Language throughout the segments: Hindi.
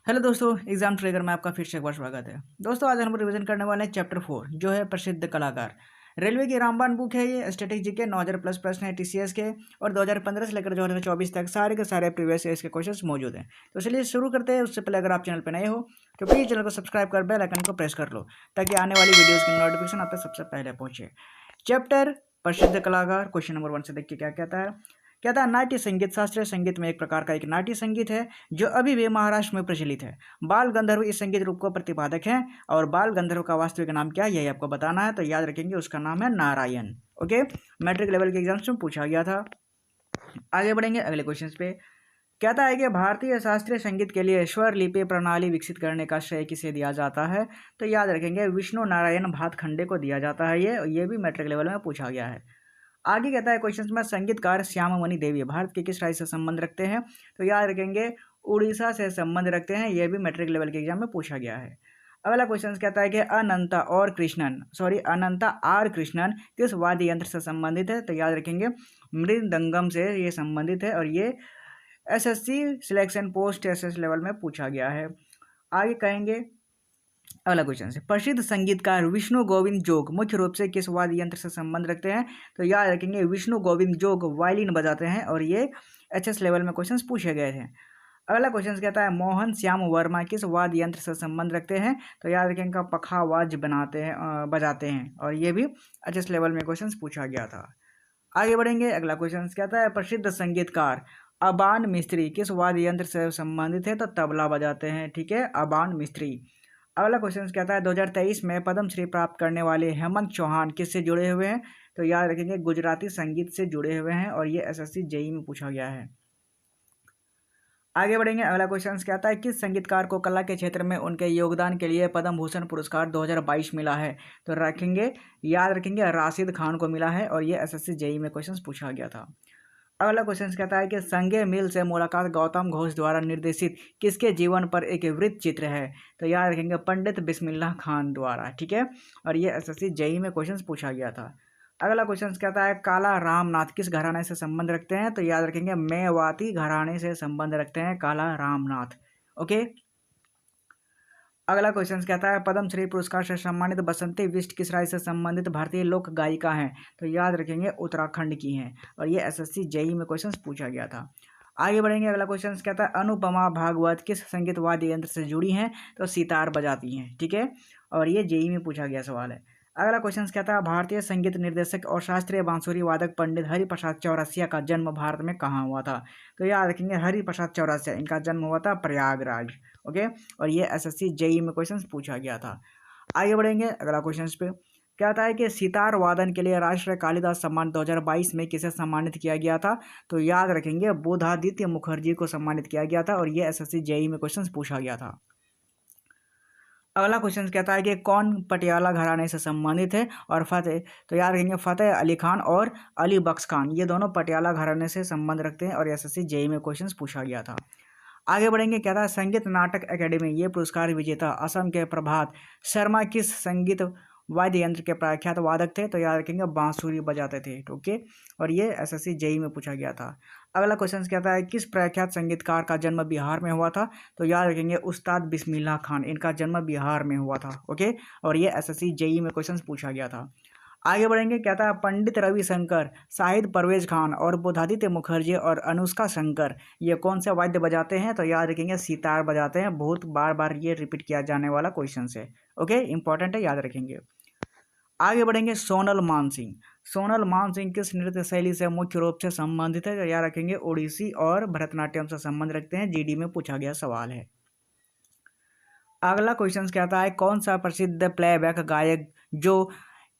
हेलो दोस्तों, एग्जाम ट्रैकर में आपका फिर से एक बार स्वागत है। दोस्तों, आज हम रिवीजन करने वाले हैं चैप्टर 4 जो है प्रसिद्ध कलाकार। रेलवे की रामबाण बुक है ये। स्टैटिक जीके 9000 प्लस प्रश्न है टीसीएस के और 2015 से लेकर 2024 तक सारे के सारे प्रीवियस ईयर्स के क्वेश्चंस मौजूद हैं। तो चलिए शुरू करते हैं। उससे पहले अगर आप चैनल पर नए हो तो प्लीज़ चैनल को सब्सक्राइब कर बेल आइकन को प्रेस कर लो ताकि आने वाली वीडियोज़ की नोटिफिकेशन आप तक सबसे पहले पहुँचे। चैप्टर प्रसिद्ध कलाकार, क्वेश्चन नंबर 1 से देखिए क्या कहता है। कहता है नाट्य संगीत शास्त्रीय संगीत में एक प्रकार का एक नाट्य संगीत है जो अभी भी महाराष्ट्र में प्रचलित है। बाल गंधर्व इस संगीत रूप को प्रतिपादक है और बाल गंधर्व का वास्तविक नाम क्या है यही आपको बताना है। तो याद रखेंगे उसका नाम है नारायण। ओके, मैट्रिक लेवल के एग्जाम्स में पूछा गया था। आगे बढ़ेंगे अगले क्वेश्चन पे। कहता है कि भारतीय शास्त्रीय संगीत के लिए स्वर लिपि प्रणाली विकसित करने का श्रेय किसे दिया जाता है। तो याद रखेंगे विष्णु नारायण भातखंडे को दिया जाता है। ये भी मैट्रिक लेवल में पूछा गया है। आगे कहता है क्वेश्चन में संगीतकार श्याममणि देवी भारत के किस राज्य से संबंध रखते हैं। तो याद रखेंगे उड़ीसा से संबंध रखते हैं। यह भी मैट्रिक लेवल के एग्जाम में पूछा गया है। अगला क्वेश्चन कहता है कि अनंता आर कृष्णन किस वाद्य यंत्र से संबंधित है। तो याद रखेंगे मृदंगम से ये संबंधित है और ये SSC selection post SS level में पूछा गया है। आगे कहेंगे अगला क्वेश्चन है प्रसिद्ध संगीतकार विष्णु गोविंद जोग मुख्य रूप से किस वाद्य यंत्र से संबंध रखते हैं। तो याद रखेंगे विष्णु गोविंद जोग वायलिन बजाते हैं और ये एचएस लेवल में क्वेश्चंस पूछे गए थे। अगला क्वेश्चन कहता है मोहन श्याम वर्मा किस वाद्य यंत्र से संबंध रखते हैं। तो याद रखेंगे पखावाज बजाते हैं और ये भी एचएस लेवल में क्वेश्चन पूछा गया था। आगे बढ़ेंगे अगला क्वेश्चन कहता है प्रसिद्ध संगीतकार अबान मिस्त्री किस वाद्य यंत्र से संबंधित है। तो तबला बजाते हैं। ठीक है, अबान मिस्त्री। अगला क्वेश्चन कहता है 2023 में पद्मश्री प्राप्त करने वाले हेमंत चौहान किससे जुड़े हुए हैं। तो याद रखेंगे गुजराती संगीत से जुड़े हुए हैं और ये एसएससी जेई में पूछा गया है। आगे बढ़ेंगे अगला क्वेश्चन कहता है किस संगीतकार को कला के क्षेत्र में उनके योगदान के लिए पद्म भूषण पुरस्कार 2022 मिला है। तो याद रखेंगे राशिद खान को मिला है और ये एसएससी जेई में क्वेश्चन पूछा गया था। अगला क्वेश्चन कहता है कि संगे मिल से मुलाकात गौतम घोष द्वारा निर्देशित किसके जीवन पर एक वृत्त चित्र है। तो याद रखेंगे पंडित बिस्मिल्लाह खान द्वारा। ठीक है, और ये एसएससी जेई में क्वेश्चन पूछा गया था। अगला क्वेश्चन कहता है काला रामनाथ किस घराने से संबंध रखते हैं। तो याद रखेंगे मेवाती घराने से संबंध रखते हैं काला रामनाथ। ओके, अगला क्वेश्चन कहता है पद्मश्री पुरस्कार से सम्मानित बसंती बिष्ट किस राज्य से संबंधित भारतीय लोक गायिका हैं। तो याद रखेंगे उत्तराखंड की हैं और ये एसएससी जेई में क्वेश्चन पूछा गया था। आगे बढ़ेंगे अगला क्वेश्चन कहता है अनुपमा भागवत किस संगीत वाद्य यंत्र से जुड़ी हैं। तो सितार बजाती हैं। ठीक है, और ये जेई में पूछा गया सवाल है। अगला क्वेश्चन कहता है भारतीय संगीत निर्देशक और शास्त्रीय बांसुरी वादक पंडित हरिप्रसाद चौरसिया का जन्म भारत में कहाँ हुआ था। तो याद रखेंगे हरिप्रसाद चौरसिया इनका जन्म हुआ था प्रयागराज। ओके, और ये एसएससी जेई में क्वेश्चन पूछा गया था। आगे बढ़ेंगे अगला क्वेश्चन पे। कहता है कि सितार वादन के लिए राष्ट्रीय कालिदास सम्मान 2022 में किसे सम्मानित किया गया था। तो याद रखेंगे बोधादित्य मुखर्जी को सम्मानित किया गया था और ये एसएससी जेई में क्वेश्चन पूछा गया था। अगला क्वेश्चन कहता है कि कौन पटियाला घराने से संबंधित है और फतेह। तो याद रखेंगे फतेह अली खान और अली बख्श खान ये दोनों पटियाला घराने से संबंध रखते हैं और एसएससी जेई में क्वेश्चन पूछा गया था। आगे बढ़ेंगे कहता है संगीत नाटक अकेडमी ये पुरस्कार विजेता असम के प्रभात शर्मा किस संगीत वाद्य यंत्र के प्रख्यात वादक थे। तो याद रखेंगे बांसुरी बजाते थे। ओके, और ये एसएससी जेई में पूछा गया था। अगला क्वेश्चन कहता है किस प्रख्यात संगीतकार का जन्म बिहार में हुआ था। तो याद रखेंगे उस्ताद बिस्मिल्लाह खान इनका जन्म बिहार में हुआ था। ओके, और ये एसएससी जेई में क्वेश्चन पूछा गया था। आगे बढ़ेंगे कहता है पंडित रविशंकर शाहिद परवेज खान और बोधादित्य मुखर्जी और अनुष्का शंकर ये कौन से वाद्य बजाते हैं। तो याद रखेंगे सितार बजाते हैं। बहुत बार बार ये रिपीट किया जाने वाला क्वेश्चन है। ओके, इंपॉर्टेंट है, याद रखेंगे। आगे बढ़ेंगे सोनल मानसिंह किस नृत्य शैली से मुख्य रूप से संबंधित है। तो याद रखेंगे ओडिसी और भरतनाट्यम से संबंध रखते हैं। जीडी में पूछा गया सवाल है। अगला क्वेश्चन कहता है कौन सा प्रसिद्ध प्लेबैक गायक जो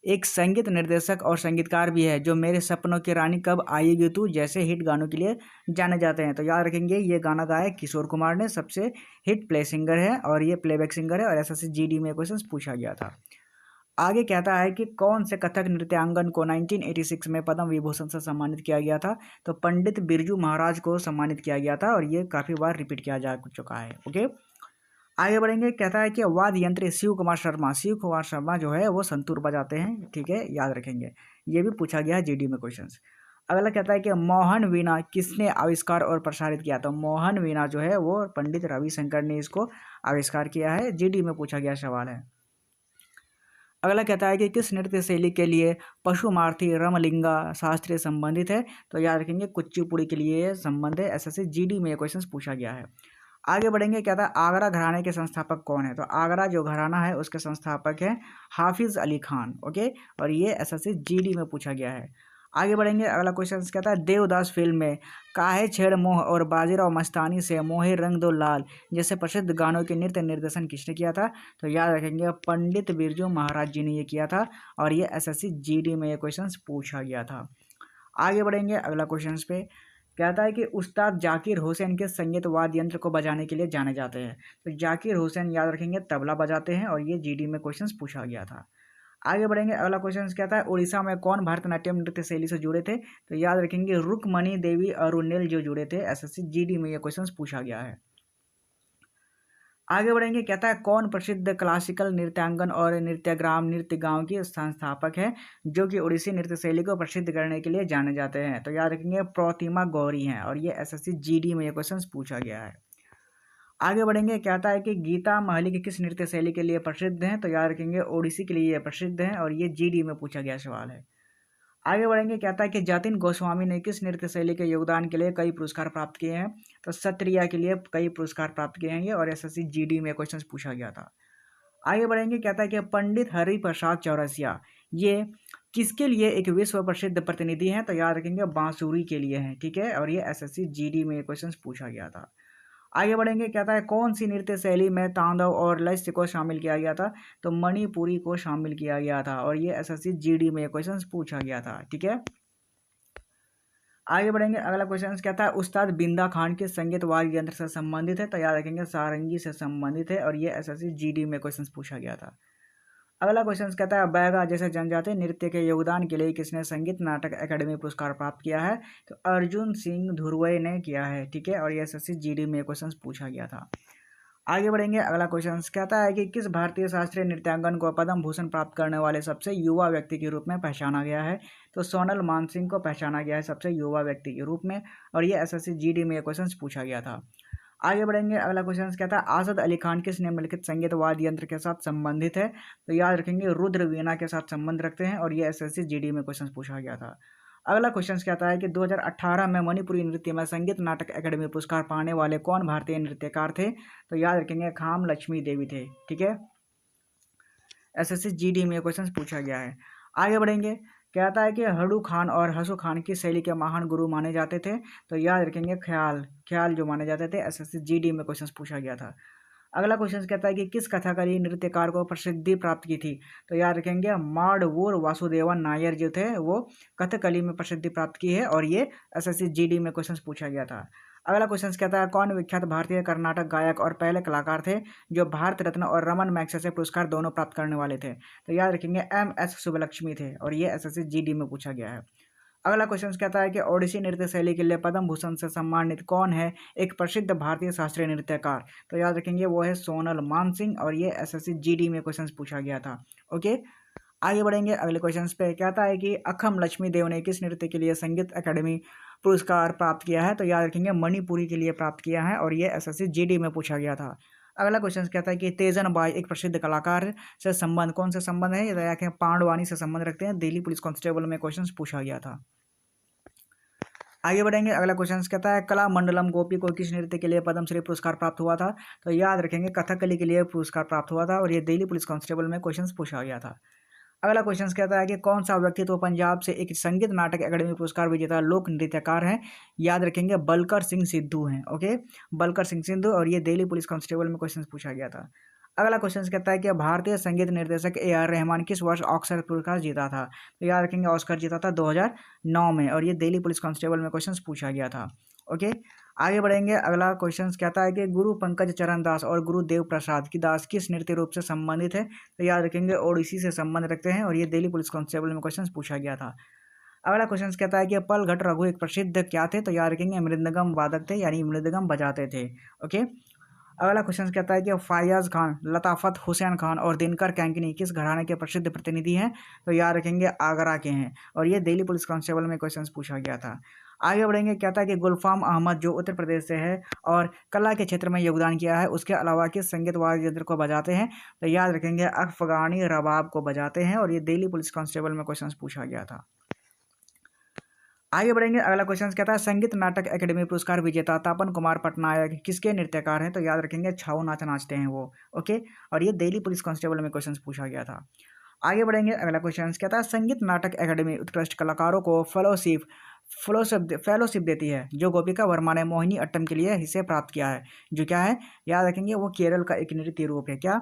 एक संगीत निर्देशक और संगीतकार भी है जो मेरे सपनों की रानी कब आएगी तू जैसे हिट गानों के लिए जाने जाते हैं। तो याद रखेंगे ये गाना गाया किशोर कुमार ने, सबसे हिट प्ले सिंगर है और ये प्लेबैक सिंगर है और एसएससी जीडी में क्वेश्चन पूछा गया था। आगे कहता है कि कौन से कथक नृत्यांगन को 1986 में पद्म विभूषण से सम्मानित किया गया था। तो पंडित बिरजू महाराज को सम्मानित किया गया था और ये काफ़ी बार रिपीट किया जा चुका है। ओके, आगे बढ़ेंगे कहता है कि वाद्य यंत्री शिव कुमार शर्मा जो है वो संतूर बजाते हैं। ठीक है, याद रखेंगे, ये भी पूछा गया है जीडी में क्वेश्चन। अगला कहता है कि मोहन वीणा किसने आविष्कार और प्रसारित किया? तो मोहन वीणा जो है वो पंडित रविशंकर ने इसको आविष्कार किया है। जीडी में पूछा गया सवाल है। अगला कहता है कि किस नृत्य शैली के लिए पशुमार्थी रमलिंगा शास्त्रीय संबंधित है? तो याद रखेंगे कुचिपुड़ी के लिए संबंध है। एसएससी जीडी में ये क्वेश्चन पूछा गया है। आगे बढ़ेंगे, कहता है आगरा घराने के संस्थापक कौन है? तो आगरा जो घराना है उसके संस्थापक है हाफिज अली खान। ओके, और ये एसएससी जीडी में पूछा गया है। आगे बढ़ेंगे, अगला क्वेश्चन कहता है देवदास फिल्म में काहे छेड़ मोह और बाजीराव मस्तानी से मोहे रंग दो लाल जैसे प्रसिद्ध गानों के नृत्य निर्देशन किसने किया था? तो याद रखेंगे पंडित बिरजू महाराज जी ने ये किया था, और ये एसएससी जीडी में ये क्वेश्चन पूछा गया था। आगे बढ़ेंगे अगला क्वेश्चन पे, कहता है कि उस्ताद जाकिर हुसैन के संगीत वाद्य यंत्र को बजाने के लिए जाने जाते हैं? तो जाकिर हुसैन याद रखेंगे तबला बजाते हैं, और ये जीडी में क्वेश्चन पूछा गया था। आगे बढ़ेंगे, अगला क्वेश्चन कहता है उड़ीसा में कौन भरतनाट्यम नृत्य शैली से जुड़े थे? तो याद रखेंगे रुक्मणी देवी अरुणेल जो जुड़े थे। एसएससी जीडी में ये क्वेश्चन पूछा गया है। आगे बढ़ेंगे, कहता है कौन प्रसिद्ध क्लासिकल नृत्यांगन और नृत्यग्राम नृत्य गांव की संस्थापक है जो कि उड़ीसी नृत्य शैली को प्रसिद्ध करने के लिए जाने जाते हैं? तो याद रखेंगे प्रतिमा गौरी हैं, और ये एसएससी जीडी में ये क्वेश्चन पूछा गया है। आगे बढ़ेंगे, कहता है कि गीता महलिक किस नृत्य शैली के लिए प्रसिद्ध हैं? तो याद रखेंगे ओडिसी के लिए ये प्रसिद्ध हैं, और ये जीडी में पूछा गया सवाल है। आगे बढ़ेंगे, कहता है कि जतिन गोस्वामी ने किस नृत्य शैली के योगदान के लिए कई पुरस्कार प्राप्त किए हैं? तो सत्रिया के लिए कई पुरस्कार प्राप्त किए हैं ये, और एसएससी जीडी में क्वेश्चन पूछा गया था। आगे बढ़ेंगे, कहता है कि पंडित हरिप्रसाद चौरसिया ये किसके लिए एक विश्व प्रसिद्ध प्रतिनिधि हैं? तो याद रखेंगे बांसुरी के लिए हैं। ठीक है, और ये एसएससी जीडी में क्वेश्चन पूछा गया था। आगे बढ़ेंगे, कहता है कौन सी नृत्य शैली में तांडव और लस्य को शामिल किया गया था? तो मणिपुरी को शामिल किया गया था, और ये एसएससी जीडी में क्वेश्चन पूछा गया था। ठीक है, आगे बढ़ेंगे, अगला क्वेश्चन कहता है उस्ताद बिंदा खान के संगीत वाद्य यंत्र से संबंधित है? तो याद रखेंगे सारंगी से संबंधित है, और ये एसएससी जीडी में क्वेश्चन पूछा गया था। अगला क्वेश्चन कहता है बैगा जैसे जनजातीय नृत्य के योगदान के लिए किसने संगीत नाटक अकादमी पुरस्कार प्राप्त किया है? तो अर्जुन सिंह धुर्वे ने किया है। ठीक है, और ये एसएससी जीडी में क्वेश्चन पूछा गया था। आगे बढ़ेंगे, अगला क्वेश्चन कहता है कि किस भारतीय शास्त्रीय नृत्यांगन को पद्म भूषण प्राप्त करने वाले सबसे युवा व्यक्ति के रूप में पहचाना गया है? तो सोनल मानसिंह को पहचाना गया है सबसे युवा व्यक्ति के रूप में, और ये एसएससी जीडी में क्वेश्चन पूछा गया था। आगे बढ़ेंगे, अगला क्वेश्चन कहता है आसद अली खान किस निम्नलिखित संगीत वाद्य यंत्र के साथ संबंधित है? तो याद रखेंगे रुद्र वीणा के साथ संबंध रखते हैं, और ये एसएससी जीडी में क्वेश्चन पूछा गया था। अगला क्वेश्चन कहता है कि 2018 में मणिपुरी नृत्य में संगीत नाटक अकादमी पुरस्कार पाने वाले कौन भारतीय नृत्यकार थे? तो याद रखेंगे खाम लक्ष्मी देवी थे। ठीक है, एसएससी जीडी में क्वेश्चन पूछा गया है। आगे बढ़ेंगे, कहता है कि हडू खान और हसू खान की शैली के महान गुरु माने जाते थे? तो याद रखेंगे ख्याल ख्याल जो माने जाते थे। एसएससी जीडी में क्वेश्चन पूछा गया था। अगला क्वेश्चन कहता है कि किस कथाकली नृत्यकार को प्रसिद्धि प्राप्त की थी? तो याद रखेंगे माडवूर वासुदेवन नायर जो थे वो कथकली में प्रसिद्धि प्राप्त की है, और ये एसएससी जीडी में क्वेश्चन पूछा गया था। अगला क्वेश्चन कहता है कौन विख्यात भारतीय कर्नाटक गायक और पहले कलाकार थे जो भारत रत्न और रमन मैग्सेसे पुरस्कार दोनों प्राप्त करने वाले थे? तो याद रखेंगे MS सुब्बलक्ष्मी थे, और ये एसएससी जीडी में पूछा गया है। अगला क्वेश्चन कहता है कि ओडिसी नृत्य शैली के लिए पद्म भूषण से सम्मानित कौन है एक प्रसिद्ध भारतीय शास्त्रीय नृत्यकार? तो याद रखेंगे वो है सोनल मानसिंह, और ये एसएससी जीडी में क्वेश्चन पूछा गया था। ओके, आगे बढ़ेंगे अगले क्वेश्चन पे। कहता है कि अखम लक्ष्मी देव ने किस नृत्य के लिए संगीत अकादमी पुरस्कार प्राप्त किया है? तो याद रखेंगे मणिपुरी के लिए प्राप्त किया है, और ये एसएससी जीडी में पूछा गया था। अगला क्वेश्चन कहता है कि तेजन बाई एक प्रसिद्ध कलाकार से संबंध कौन से संबंध है? ये देखें पांडवानी से संबंध रखते हैं। दिल्ली पुलिस कांस्टेबल में क्वेश्चन पूछा गया था। आगे बढ़ेंगे, अगला क्वेश्चन कहता है कला मंडलम गोपी को किस नृत्य के लिए पद्मश्री पुरस्कार प्राप्त हुआ था? तो याद रखेंगे कथकली के लिए पुरस्कार प्राप्त हुआ था, और ये दिल्ली पुलिस कांस्टेबल में क्वेश्चन पूछा गया था। अगला क्वेश्चन कहता है कि कौन सा व्यक्ति तो पंजाब से एक संगीत नाटक अकादमी पुरस्कार विजेता लोक नृत्यकार है? याद रखेंगे बलकर सिंह सिद्धू हैं। ओके, बलकर सिंह सिद्धू, और ये दिल्ली पुलिस कांस्टेबल में क्वेश्चन पूछा गया था। अगला क्वेश्चन कहता है कि भारतीय संगीत निर्देशक AR रहमान किस वर्ष ऑस्कर पुरस्कार जीता था? तो याद रखेंगे ऑस्कर जीता था 2009 में, और ये दिल्ली पुलिस कांस्टेबल में क्वेश्चन पूछा गया था। ओके, आगे बढ़ेंगे, अगला क्वेश्चन कहता है कि गुरु पंकज चरण दास और गुरु देव प्रसाद की दास किस नृत्य रूप से संबंधित है? तो याद रखेंगे ओडिसी से संबंध रखते हैं, और ये दिल्ली पुलिस कांस्टेबल में क्वेश्चन पूछा गया था। अगला क्वेश्चन कहता है कि पलघट रघु एक प्रसिद्ध क्या थे? तो याद रखेंगे मृदंगम वादक थे, यानी मृदंगम बजाते थे। ओके, अगला क्वेश्चन कहता है कि फयाज खान, लताफत हुसैन खान और दिनकर कैंकनी किस घराने के प्रसिद्ध प्रतिनिधि हैं? तो याद रखेंगे आगरा के हैं, और ये दिल्ली पुलिस कांस्टेबल में क्वेश्चन पूछा गया था। आगे बढ़ेंगे, कहता है कि गुलफाम अहमद जो उत्तर प्रदेश से है और कला के क्षेत्र में योगदान किया है, उसके अलावा किस संगीत वाद्य यंत्र को बजाते हैं? तो याद रखेंगे अफगानी रबाब को बजाते हैं, और ये दिल्ली पुलिस कांस्टेबल में क्वेश्चन पूछा गया था। आगे बढ़ेंगे, अगला क्वेश्चन कहता है संगीत नाटक एकेडमी पुरस्कार विजेता तापन कुमार पटनायक किसके नृत्यकार हैं? तो याद रखेंगे छाऊ नाच नाचते हैं वो। ओके, और ये दिल्ली पुलिस कांस्टेबल में क्वेश्चन पूछा गया था। आगे बढ़ेंगे, अगला क्वेश्चन कहता है संगीत नाटक एकेडमी उत्कृष्ट कलाकारों को फेलोशिप देती है जो गोपिका वर्मा ने मोहिनी अट्टम के लिए हिस्से प्राप्त किया है, जो क्या है? याद रखेंगे वो केरल का एक नृत्य रूप है। क्या?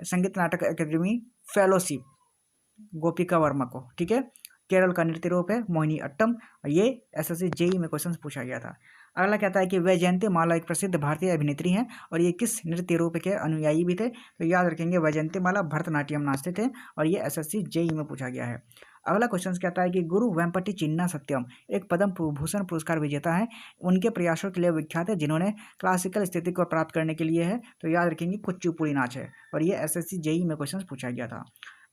संगीत नाटक एकेडमी फेलोशिप गोपिका वर्मा को, ठीक है, केरल का नृत्य रूप है मोहिनी अट्टम। ये एसएससी जेई में क्वेश्चन पूछा गया था। अगला कहता है कि वैजयंती माला एक प्रसिद्ध भारतीय अभिनेत्री हैं और ये किस नृत्य रूप के अनुयायी भी थे? तो याद रखेंगे वैजयंती माला भरतनाट्यम नाचते थे, और ये एसएससी जेई में पूछा गया है। अगला क्वेश्चन कहता है कि गुरु वेम्पटी चिन्ना सत्यम एक पद्म भूषण पुरस्कार विजेता है, उनके प्रयासों के लिए विख्यात है जिन्होंने क्लासिकल स्थिति को प्राप्त करने के लिए है। तो याद रखेंगे कुचिपुड़ी नाच है, और ये एसएससी जेई में क्वेश्चन पूछा गया था।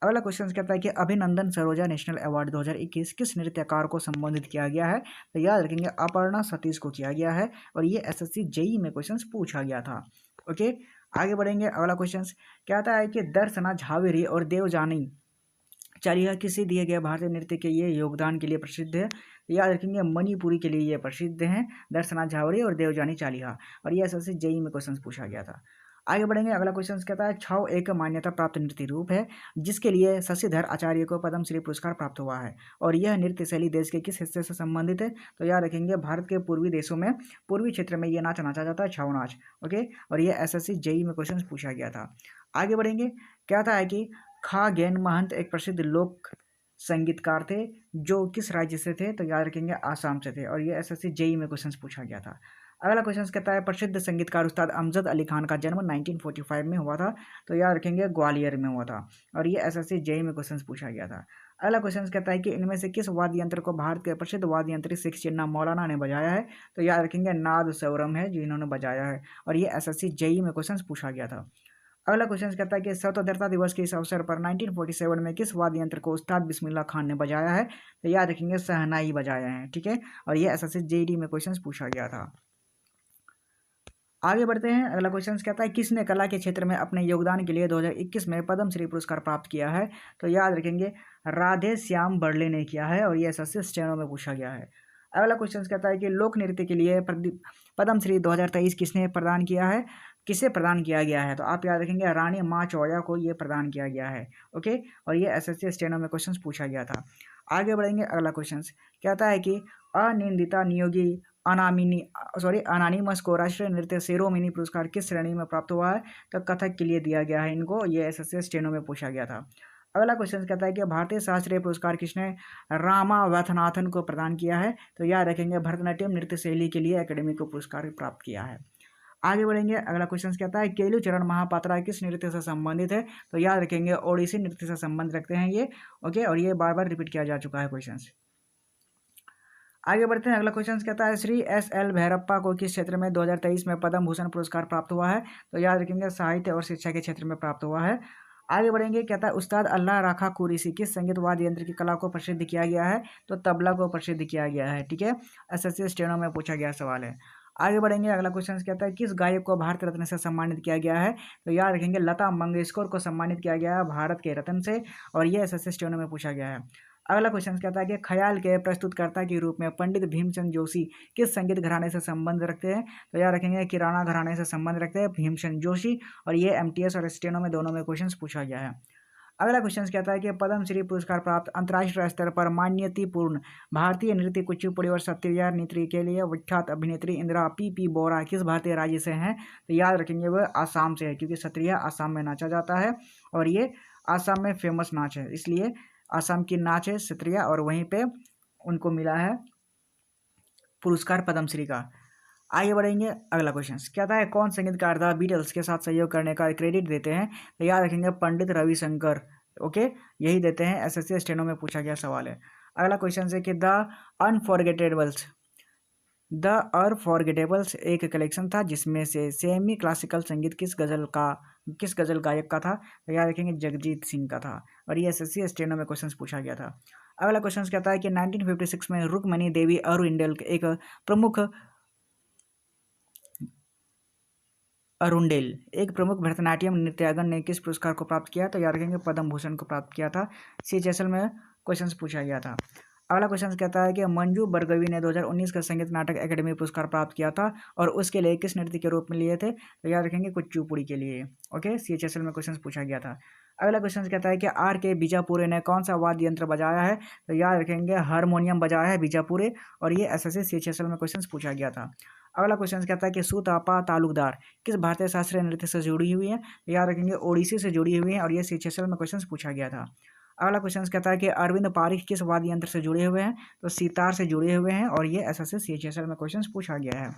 अगला क्वेश्चन कहता है कि अभिनंदन सरोजा नेशनल अवार्ड 2021 किस नृत्यकार को संबोधित किया गया है? तो याद रखेंगे अपर्णा सतीश को किया गया है, और ये एसएससी जेई में क्वेश्चन पूछा गया था। ओके, आगे बढ़ेंगे, अगला क्वेश्चन कहता है कि दर्शना झावेरी और देवजानी चालिहा किसी दिए गए भारतीय नृत्य के ये योगदान के लिए प्रसिद्ध है? तो याद रखेंगे मणिपुरी के लिए ये प्रसिद्ध हैं, दर्शना झावेरी और देवजानी चालिहा, और ये एसएससी जेई में क्वेश्चन पूछा गया था। आगे बढ़ेंगे, अगला क्वेश्चन कहता है छाऊ एक मान्यता प्राप्त नृत्य रूप है जिसके लिए शशिधर आचार्य को पद्मश्री पुरस्कार प्राप्त हुआ है, और यह नृत्य शैली देश के किस हिस्से से संबंधित है? तो याद रखेंगे भारत के पूर्वी देशों में, पूर्वी क्षेत्र में ये नाच नाचा जाता है, छाऊ नाच। ओके, और ये एसएससी जेई में क्वेश्चन पूछा गया था। आगे बढ़ेंगे, कहता है कि खागेन महंत एक प्रसिद्ध लोक संगीतकार थे जो किस राज्य से थे? तो याद रखेंगे आसाम से थे, और ये एसएससी जेई में क्वेश्चन पूछा गया था। अगला क्वेश्चन कहता है प्रसिद्ध संगीतकार उस्ताद अमजद अली खान का जन्म 1945 में हुआ था। तो याद रखेंगे ग्वालियर में हुआ था, और ये एसएससी जेई में क्वेश्चन पूछा गया था। अगला क्वेश्चन कहता है कि इनमें से किस वाद्य यंत्र को भारत के प्रसिद्ध वाद्य यंत्री सिख चिन्ना मौलाना ने बजाया है? तो याद रखेंगे नाद सौरम है जिन्होंने बजाया है, और ये एसएससी जेई में क्वेश्चन पूछा गया था। अगला क्वेश्चन कहता है कि स्वतंत्रता दिवस के इस अवसर पर 1947 में किस वाद्य यंत्र को उस्ताद बिस्मिल्लाह खान ने बजाया है? तो याद रखेंगे शहनाई बजाया है, ठीक है, और ये एसएससी जेई में क्वेश्चन पूछा गया था। आगे बढ़ते हैं, अगला क्वेश्चन कहता है किसने कला के क्षेत्र में अपने योगदान के लिए 2021 में पद्मश्री पुरस्कार प्राप्त किया है? तो याद रखेंगे राधे श्याम बर्ले ने किया है, और ये एसएससी स्टेनो में पूछा गया है। अगला क्वेश्चन कहता है कि लोक नृत्य के लिए पद्मश्री 2023 किसने प्रदान किया है, किसे प्रदान किया गया है? तो आप याद रखेंगे रानी माँ चौया को ये प्रदान किया गया है। ओके, और ये एसएससी स्टेनो में क्वेश्चन पूछा गया था। आगे बढ़ेंगे, अगला क्वेश्चन कहता है कि अनिंदिता नियोगी अनानिमस को राष्ट्रीय नृत्य शिरोमणि पुरस्कार किस श्रेणी में प्राप्त हुआ है? तो कथक के लिए दिया गया है इनको, ये एसएससी स्टेनो में पूछा गया था। अगला क्वेश्चन कहता है कि भारतीय शास्त्रीय पुरस्कार किसने रामा वैद्यनाथन को प्रदान किया है? तो याद रखेंगे भरतनाट्यम नृत्य शैली के लिए एकेडमी को पुरस्कार प्राप्त किया है। आगे बढ़ेंगे, अगला क्वेश्चन कहता है केलू चरण महापात्रा किस नृत्य से संबंधित है? तो याद रखेंगे ओडिसी नृत्य से संबंध रखते हैं ये। ओके, और ये बार बार रिपीट किया जा चुका है क्वेश्चन। आगे बढ़ते हैं, अगला क्वेश्चन कहता है श्री एस.एल. भैरप्पा को किस क्षेत्र में 2023 में पद्म भूषण पुरस्कार प्राप्त हुआ है? तो याद रखेंगे साहित्य और शिक्षा के क्षेत्र में प्राप्त हुआ है। आगे बढ़ेंगे, कहता है उस्ताद अल्लाह राखा कुरैशी किस संगीत वाद्य यंत्र की कला को प्रसिद्ध किया गया है? तो तबला को प्रसिद्ध किया गया है, ठीक है, एसएससी स्टेनो में पूछा गया सवाल है। आगे बढ़ेंगे, अगला क्वेश्चन कहता है किस गायक को भारत रत्न से सम्मानित किया गया है? तो याद रखेंगे लता मंगेशकर को सम्मानित किया गया है भारत के रत्न से, और ये एसएससी स्टेनो में पूछा गया है। अगला क्वेश्चन कहता है कि ख्याल के प्रस्तुतकर्ता के रूप में पंडित भीमचंद जोशी किस संगीत घराने से संबंध रखते हैं? तो याद रखेंगे किराना घराने से संबंध रखते हैं भीमचंद जोशी, और ये एमटीएस और स्टेनो में दोनों में क्वेश्चन पूछा गया है। अगला क्वेश्चन कहता है कि पद्मश्री पुरस्कार प्राप्त अंतर्राष्ट्रीय स्तर पर मान्यतापूर्ण भारतीय नृत्य कुचिपुड़ी और सत्रिया नृत्य के लिए विख्यात अभिनेत्री इंदिरा पी बोरा किस भारतीय राज्य से हैं? तो याद रखेंगे वह आसाम से है, क्योंकि सत्रिया आसाम में नाचा जाता है, और ये आसाम में फेमस नाच है, इसलिए आसाम की नाच है सत्रिया, और वहीं पे उनको मिला है पुरस्कार पद्मश्री का। आगे बढ़ेंगे, अगला क्वेश्चन कहता है कौन संगीतकार द बीटल्स के साथ सहयोग करने का क्रेडिट देते हैं? तो याद रखेंगे पंडित रविशंकर, ओके, यही देते हैं, एसएससी स्टेनो में पूछा गया सवाल है। अगला क्वेश्चन है कि द अनफॉरगेटेबल्स द अनफॉरगेटेबल्स एक कलेक्शन था जिसमें से सेमी क्लासिकल संगीत किस गजल गायक का था, तो याद रखेंगे जगजीत सिंह का था। और ये एसएससी स्टेनो में क्वेश्चन पूछा गया था। अगला क्वेश्चन कहता है कि 1956 में रुक्मणी देवी अरुंडेल एक प्रमुख भरतनाट्यम नृत्यांगन ने किस पुरस्कार को प्राप्त किया, तो याद रखेंगे पद्म भूषण को प्राप्त किया था। सीएचएसएल में क्वेश्चन पूछा गया था। अगला क्वेश्चन कहता है कि मंजू बरगवी ने 2019 का संगीत नाटक एकेडमी पुरस्कार प्राप्त किया था और उसके लिए किस नृत्य के रूप में लिए थे, तो याद रखेंगे कुचिपुड़ी के लिए। ओके, सीएचएसएल में क्वेश्चन पूछा गया था। अगला क्वेश्चन कहता है कि आर के बीजापुरे ने कौन सा वाद्य यंत्र बजाया है, तो याद रखेंगे हारमोनियम बजाया है बीजापुरे। और ये एसएससी सीएचएसएल में क्वेश्चन पूछा गया था। अगला क्वेश्चन कहता है कि सुतापा तालुकदार किस भारतीय शास्त्रीय नृत्य से जुड़ी हुई है, याद रखेंगे ओडिसी से जुड़ी हुई है। और ये सीएचएसएल में क्वेश्चन पूछा गया था। अगला क्वेश्चन कहता है कि अरविंद पारिख किस वाद्य यंत्र से जुड़े हुए हैं, तो सितार से जुड़े हुए हैं। और ये एसएससी सीएचएसएल में क्वेश्चन पूछा गया है।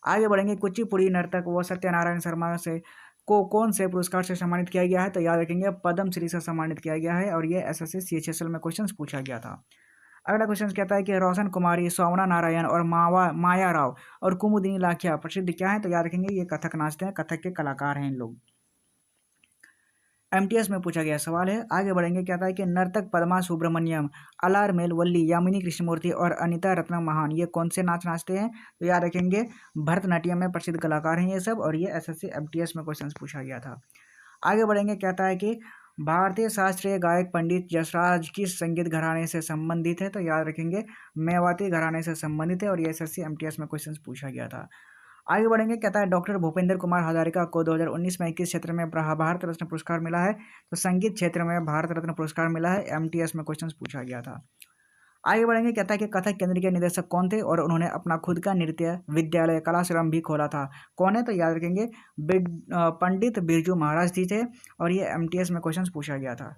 आगे बढ़ेंगे, कुचिपुड़ी नर्तक व सत्यनारायण शर्मा को कौन से पुरस्कार से सम्मानित किया गया है, तो याद रखेंगे पद्म श्री से सम्मानित किया गया है। और ये एसएससी सीएचएसएल में क्वेश्चन पूछा गया था। अगला क्वेश्चन कहता है कि रोशन कुमारी, सोमना नारायण और माया राव और कुमुदिनी लाखिया प्रसिद्ध क्या है, तो याद रखेंगे ये कथक नाचते हैं, कथक के कलाकार हैं इन लोग। एमटीएस में पूछा गया सवाल है। आगे बढ़ेंगे, कहता है कि नर्तक पद्मा सुब्रमण्यम, अलारमेल वल्ली, यामिनी कृष्णमूर्ति और अनिता रत्नम महान ये कौन से नाच नाचते हैं, तो याद रखेंगे भरतनाट्यम में प्रसिद्ध कलाकार हैं ये सब। और ये एसएससी एमटीएस में क्वेश्चन पूछा गया था। आगे बढ़ेंगे, कहता है कि भारतीय शास्त्रीय गायक पंडित जसराज किस संगीत घराने से संबंधित है, तो याद रखेंगे मेवाती घराने से संबंधित है। और ये एसएससी एमटीएस में क्वेश्चन पूछा गया था। आगे बढ़ेंगे, कहता है डॉक्टर भूपेंद्र कुमार हजारिका को 2019 में किस क्षेत्र में भारत रत्न पुरस्कार मिला है, तो संगीत क्षेत्र में भारत रत्न पुरस्कार मिला है। एमटीएस में क्वेश्चन पूछा गया था। आगे बढ़ेंगे, कहता है कि कथक केंद्र के निदेशक कौन थे और उन्होंने अपना खुद का नृत्य विद्यालय कलाश्रम भी खोला था, कौन है, तो याद रखेंगे पंडित बिरजू महाराज जी थे। और ये एमटीएस में क्वेश्चन पूछा गया था।